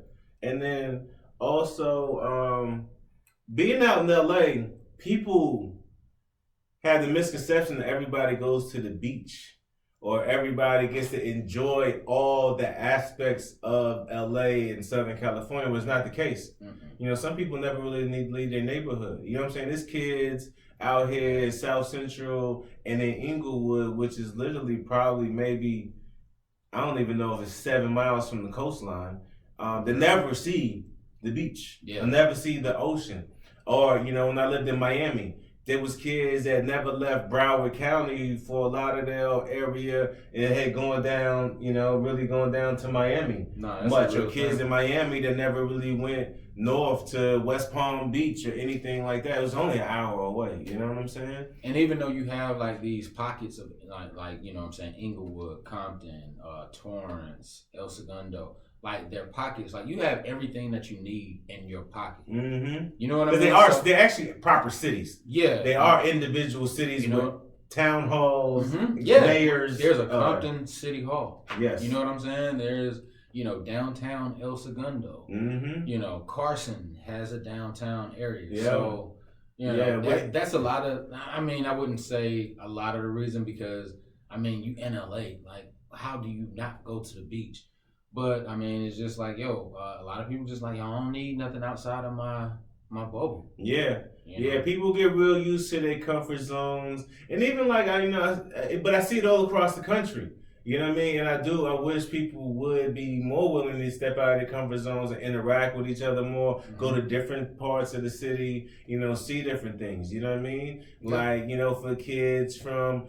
and then also being out in LA, people have the misconception that everybody goes to the beach or everybody gets to enjoy all the aspects of LA and Southern California. Was not the case. Mm-hmm. Some people never really need to leave their neighborhood. You know what I'm saying? There's kids out here in South Central and in Inglewood, which is literally probably maybe, I don't even know if it's 7 miles from the coastline, they never see the beach. Yeah. They'll never see the ocean. Or, when I lived in Miami, there was kids that never left Broward County for Lauderdale area and had going down, really going down to Miami. Much. Or kids in Miami that never really went north to West Palm Beach or anything like that. It was only an hour away. You know what I'm saying? And even though you have like these pockets of like you know what I'm saying, Inglewood, Compton, Torrance, El Segundo, like their pockets, like you have everything that you need in your pocket. Mm-hmm. You know what I mean? They're actually proper cities. Yeah, they are individual cities with town halls, mayors. There's a Compton City Hall. Yes, you know what I'm saying. There's downtown El Segundo. Mm-hmm. Carson has a downtown area. Yeah. So that's a lot of. I mean, I wouldn't say a lot of the reason because you in LA, like how do you not go to the beach? But I mean, it's just like, yo, a lot of people just like, I don't need nothing outside of my bubble. Yeah. You Yeah, know? people get real used to their comfort zones, and even like but I see it all across the country. You know what I mean? And I wish people would be more willing to step out of their comfort zones and interact with each other more, go to different parts of the city, see different things. You know what I mean? Like, for kids from,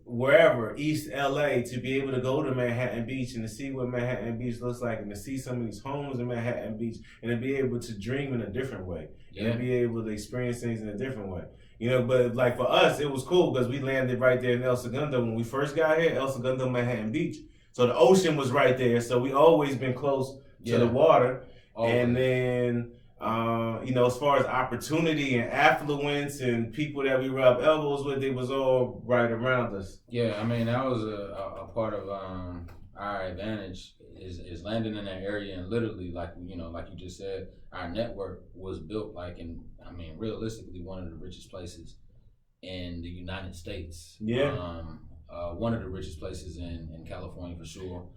wherever, East LA, to be able to go to Manhattan Beach and to see what Manhattan Beach looks like and to see some of these homes in Manhattan Beach and to be able to dream in a different way and to be able to experience things in a different way. But like for us, it was cool because we landed right there in El Segundo. When we first got here, El Segundo, Manhattan Beach. So the ocean was right there. So we always been close to the water. Always. And then, as far as opportunity and affluence and people that we rub elbows with, it was all right around us. Yeah, I mean, that was a part of our advantage is landing in that area, and literally, like you just said, our network was built realistically, one of the richest places in the United States. Yeah. One of the richest places in California for sure.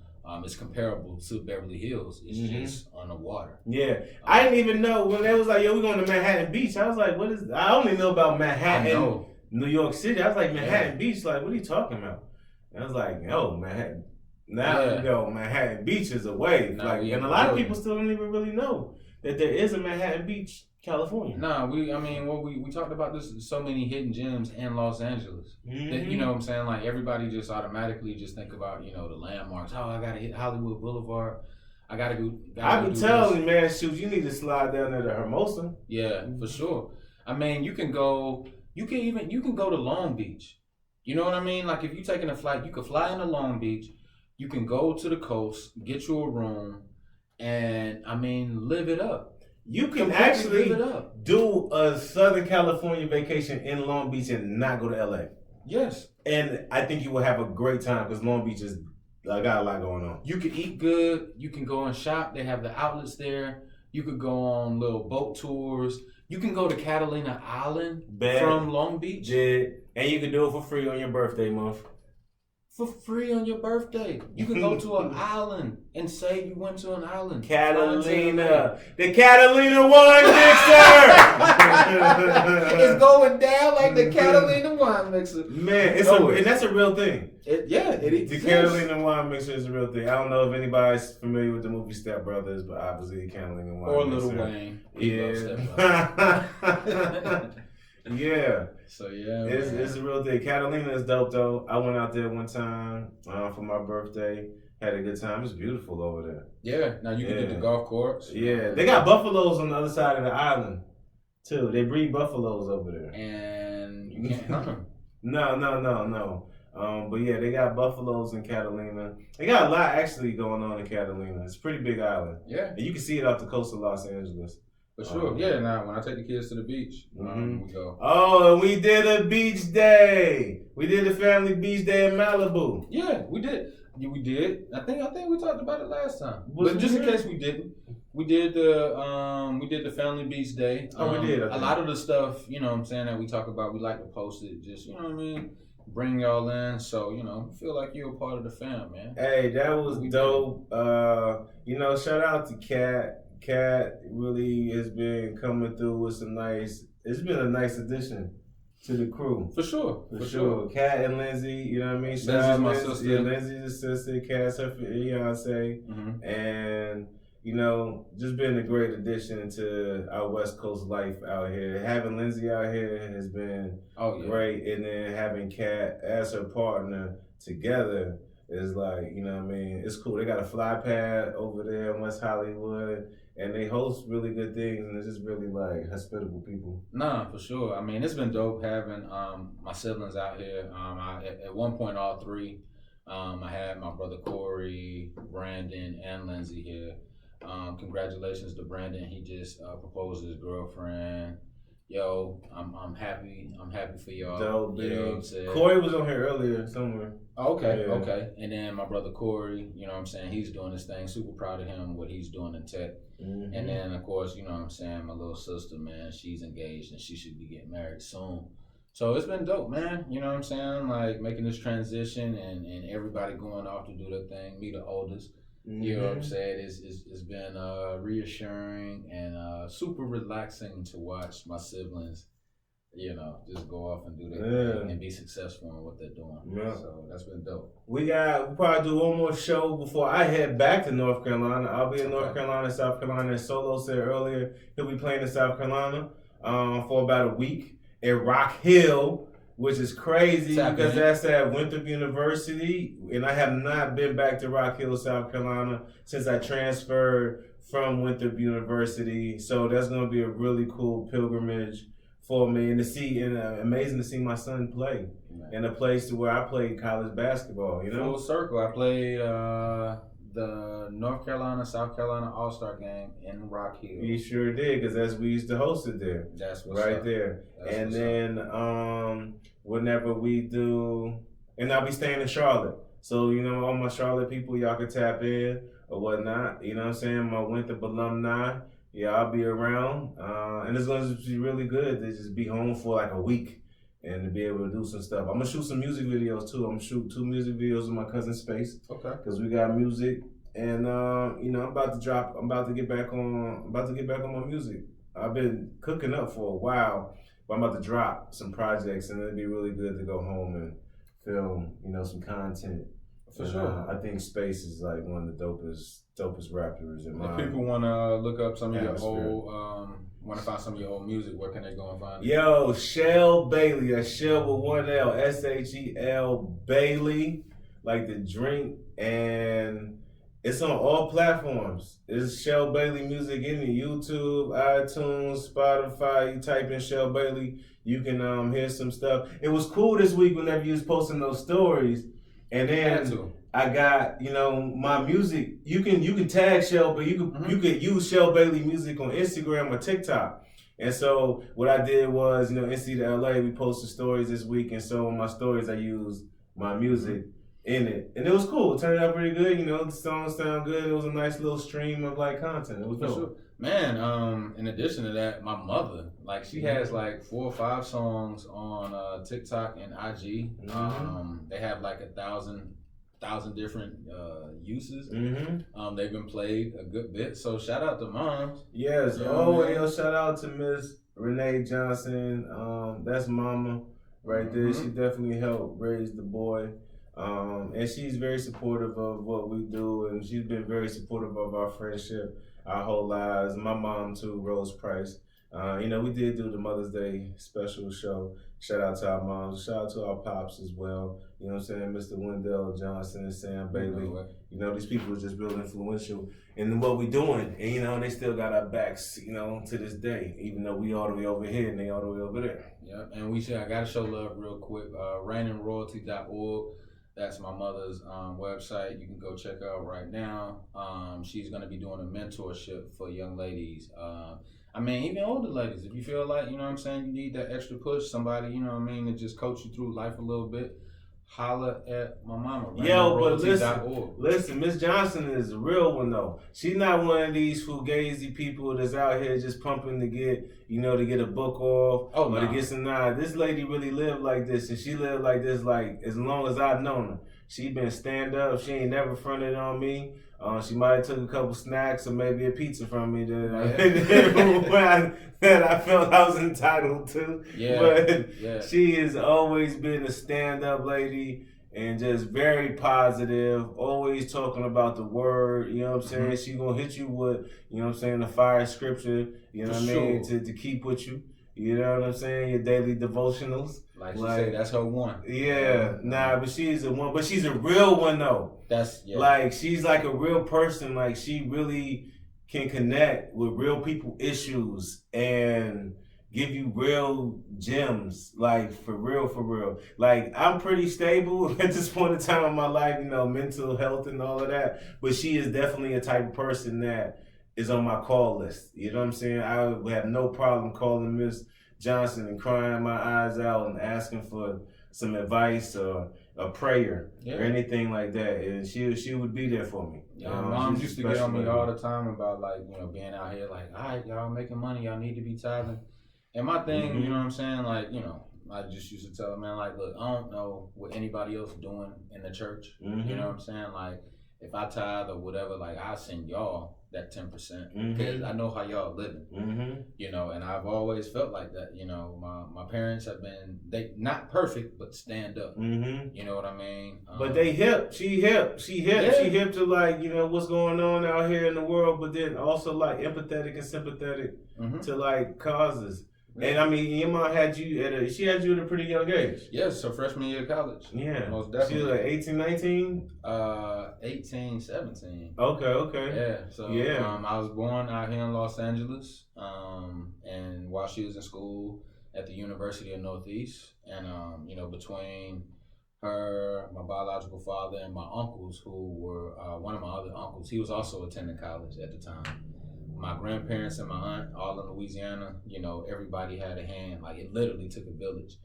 It's comparable to Beverly Hills. It's just on the water. Yeah. I didn't even know when they was like, yo, we're going to Manhattan Beach. I was like, what is, I only know about Manhattan, New York City. I was like, Manhattan Beach, like, what are you talking about? And I was like, no, Manhattan. Now, Manhattan Beach is a wave. And a lot of people still don't even really know that there is a Manhattan Beach, California. We talked about this, so many hidden gems in Los Angeles. That, you know what I'm saying? Like, everybody just automatically just think about, the landmarks. Oh, I got to hit Hollywood Boulevard. I got to go. I've been telling you, man, shoot, you need to slide down there to Hermosa. Yeah, for sure. I mean, you can go to Long Beach. You know what I mean? Like, if you're taking a flight, you could fly into Long Beach. You can go to the coast, get you a room, and live it up. You can actually do a Southern California vacation in Long Beach and not go to LA. Yes. And I think you will have a great time because Long Beach is got a lot going on. You can eat good. You can go and shop. They have the outlets there. You could go on little boat tours. You can go to Catalina Island from Long Beach. Yeah. And you can do it for free on your birthday month. For free on your birthday. You can go to an island and say you went to an island. Catalina. The Catalina wine mixer! It's going down like the Catalina wine mixer. Man, and that's a real thing. The Catalina wine mixer is a real thing. I don't know if anybody's familiar with the movie Step Brothers, but obviously the Catalina wine mixer. Or Lil Wayne. Yeah. Yeah. So yeah, it's a real thing. Catalina is dope though. I went out there one time for my birthday. Had a good time. It's beautiful over there. Yeah. Now you can do the golf course. Yeah. They got buffaloes on the other side of the island too. They breed buffaloes over there. And you can't hunt them. No. But yeah, they got buffaloes in Catalina. They got a lot actually going on in Catalina. It's a pretty big island. Yeah. And you can see it off the coast of Los Angeles. For sure. Yeah, now when I take the kids to the beach, we go. Oh, we did a beach day. We did a family beach day in Malibu. Yeah, we did. We did. I think we talked about it last time. But just in case we didn't, we did the family beach day. We did. A lot of the stuff, that we talk about, we like to post it. Just bring y'all in, so feel like you're a part of the fam, man. Hey, that was dope. Shout out to Kat. Kat really has been coming through with it's been a nice addition to the crew. For sure. Kat and Lindsay, you know what I mean? Lindsay's my sister. Yeah, Lindsay's a sister, Kat's her fiance. And, just been a great addition to our West Coast life out here. Having Lindsay out here has been great. And then having Kat as her partner together is like, it's cool. They got a fly pad over there in West Hollywood. And they host really good things, and it's just really like hospitable people. Nah, for sure. It's been dope having my siblings out here. At one point, all three. I had my brother Corey, Brandon, and Lindsay here. Congratulations to Brandon. He just proposed his girlfriend. Yo, I'm happy. I'm happy for y'all. Dope, you know what I'm saying? Corey was on here earlier somewhere. Okay. And then my brother Corey, he's doing this thing. Super proud of him, what he's doing in tech. And then, of course, my little sister, man, she's engaged and she should be getting married soon. So it's been dope, man. You know what I'm saying? Like making this transition and everybody going off to do their thing. Me, the oldest. You know what I'm saying? It's been reassuring and super relaxing to watch my siblings, just go off and do their thing and be successful in what they're doing. Yeah. So that's been dope. We'll probably do one more show before I head back to North Carolina. I'll be in North Carolina, South Carolina. As Solo said earlier, he'll be playing in South Carolina for about a week at Rock Hill, which is crazy because that's at Winthrop University, and I have not been back to Rock Hill, South Carolina since I transferred from Winthrop University. So that's going to be a really cool pilgrimage for me, and amazing to see my son play in a place where I played college basketball. Full circle. I played the North Carolina, South Carolina All-Star game in Rock Hill. You sure did, because we used to host it there. That's what's right up. There. And then whenever we do, and I'll be staying in Charlotte. So, all my Charlotte people, y'all can tap in or whatnot. You know what I'm saying? My Winthrop alumni. Yeah, I'll be around. And it's going to be really good to just be home for like a week and to be able to do some stuff. I'm going to shoot some music videos too. I'm going to shoot 2 music videos in my cousin's space. Okay. Because we got music. And, I'm about to get back on my music. I've been cooking up for a while, but I'm about to drop some projects, and it'd be really good to go home and film, some content. For sure. I think Space is like one of the dopest rappers in my. If people want to look up some of your old, want to find some of your old music, where can they go and find it? Yo, Shell Bailey. That's Shell with 1 L. SHEL Bailey, like the drink, and it's on all platforms. It's Shell Bailey music in the YouTube, iTunes, Spotify. You type in Shell Bailey, you can hear some stuff. It was cool this week whenever you was posting those stories. And then I got, my music. You can tag Shell, but you could use Shell Bailey music on Instagram or TikTok. And so what I did was, NCtoLA, we posted stories this week, and so in my stories I used my music in it, and it was cool. It turned out pretty good. The songs sound good. It was a nice little stream of content. It was dope. Sure. Man, in addition to that, my mother, she has 4 or 5 songs on TikTok and IG. They have 1,000 different uses. They've been played a good bit. So shout out to moms. Yes. Shout out to Miss Renee Johnson. That's mama right there. She definitely helped raise the boy. And she's very supportive of what we do, and she's been very supportive of our friendship our whole lives. My mom too, Rose Price. We did do the Mother's Day special show. Shout out to our moms. Shout out to our pops as well. You know what I'm saying? Mr. Wendell Johnson and Sam Bailey. These people are just real influential in what we're doing. And, they still got our backs, to this day, even though we all the way over here and they all the way over there. Yeah, and I got to show love real quick. RaininRoyalty.org. That's my mother's website. You can go check her out right now. She's going to be doing a mentorship for young ladies. Even older ladies. If you feel like, you need that extra push, somebody, to just coach you through life a little bit, holla at my mama. Yo, but listen, Miss Johnson is a real one, though. She's not one of these fugazi people that's out here just pumping to get, to get a book off or to get some. This lady really lived like this, and she lived like this, as long as I've known her. She been stand up. She ain't never fronted on me. She might have took a couple snacks or maybe a pizza from me that I felt I was entitled to. Yeah. But she has always been a stand-up lady and just very positive, always talking about the word, you know what I'm saying? She gonna hit you with, the fire scripture, to keep with you. You know what I'm saying? Your daily devotionals. Like she said, that's her one. Yeah, but she's a one. But she's a real one, though. She's like a real person. She really can connect with real people issues and give you real gems. For real. I'm pretty stable at this point in time in my life, mental health and all of that. But she is definitely a type of person that is on my call list. You know what I'm saying? I would have no problem calling Miss Johnson and crying my eyes out and asking for some advice or a prayer or anything like that. And she would be there for me. Moms used to get on me all the time about being out here all right, y'all making money, y'all need to be tithing. And my thing, you know what I'm saying? I just used to tell them, man, like, look, I don't know what anybody else doing in the church. Mm-hmm. You know what I'm saying? Like, if I tithe or whatever, like, I send y'all that 10% because Mm-hmm. I know how y'all living. Mm-hmm. You know, and I've always felt like that. You know, my parents have been, they not perfect, but stand up. Mm-hmm. You know what I mean? But they hip. She hip. She hip to, like, you know, what's going on out here in the world, but then also, like, empathetic and sympathetic to, like, causes. Yeah. And I mean, your mom had you she had you at a pretty young age. Yes, so freshman year of college. Yeah. Most definitely. She was like 18, 19? 18, 17. Okay. Yeah. So I was born out here in Los Angeles. And while she was in school at the University of Northeast, and you know, between her, my biological father, and my uncles, who were one of my other uncles, he was also attending college at the time. My grandparents and my aunt, all in Louisiana, you know, everybody had a hand. Like, it literally took a village,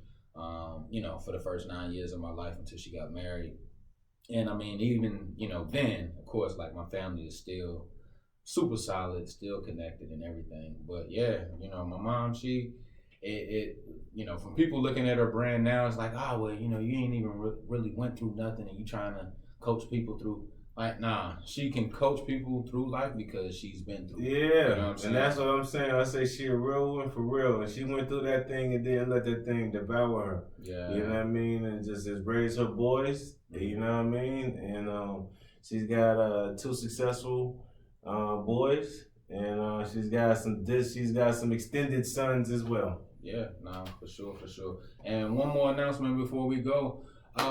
you know, for the first 9 years of my life until she got married. And I mean, even, you know, then, of course, like, my family is still super solid, still connected and everything. But yeah, you know, my mom, it you know, from people looking at her brand now, it's like, oh, well, you know, you ain't even really went through nothing and you trying to coach people through. Like, nah, she can coach people through life because she's been through it. Yeah, you know what I'm saying? And that's what I'm saying. I say she a real one for real. And she went through that thing and didn't let that thing devour her. Yeah. You know what I mean? And just raised her boys, you know what I mean? And she's got 2 successful boys. And she's got some extended sons as well. Yeah, nah, for sure. And one more announcement before we go.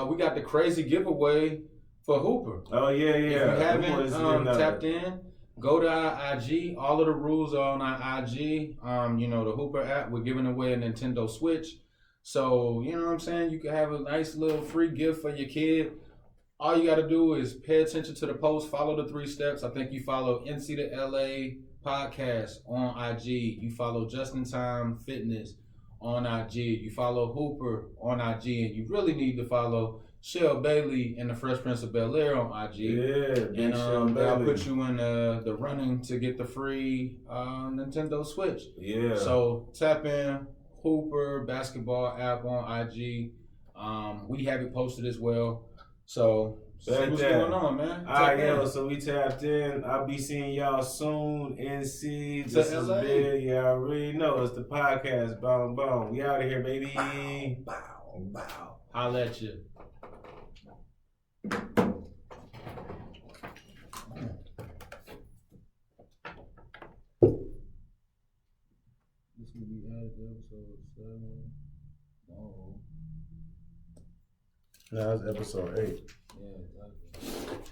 We got the crazy giveaway for Hooper. Oh, yeah. If you haven't tapped in, go to our IG. All of the rules are on our IG. You know, the Hooper app, we're giving away a Nintendo Switch. So, you know what I'm saying? You can have a nice little free gift for your kid. All you got to do is pay attention to the post, follow the 3 steps. I think you follow NCtoLA podcast on IG. You follow Just in Time Fitness on IG. You follow Hooper on IG. And you really need to follow Shell Bailey and the Fresh Prince of Bel-Air on IG. Yeah, and they'll put you in the running to get the free Nintendo Switch. Yeah. So tap in Hooper basketball app on IG. We have it posted as well. So see what's going on, man. All right, yo. So we tapped in. I'll be seeing y'all soon. NC. This is big. Y'all already know it's the podcast. Boom, boom. We out of here, baby. Bow. Holla at you. This will be added to episode 7. Oh. No, that's episode 8. Yeah, exactly.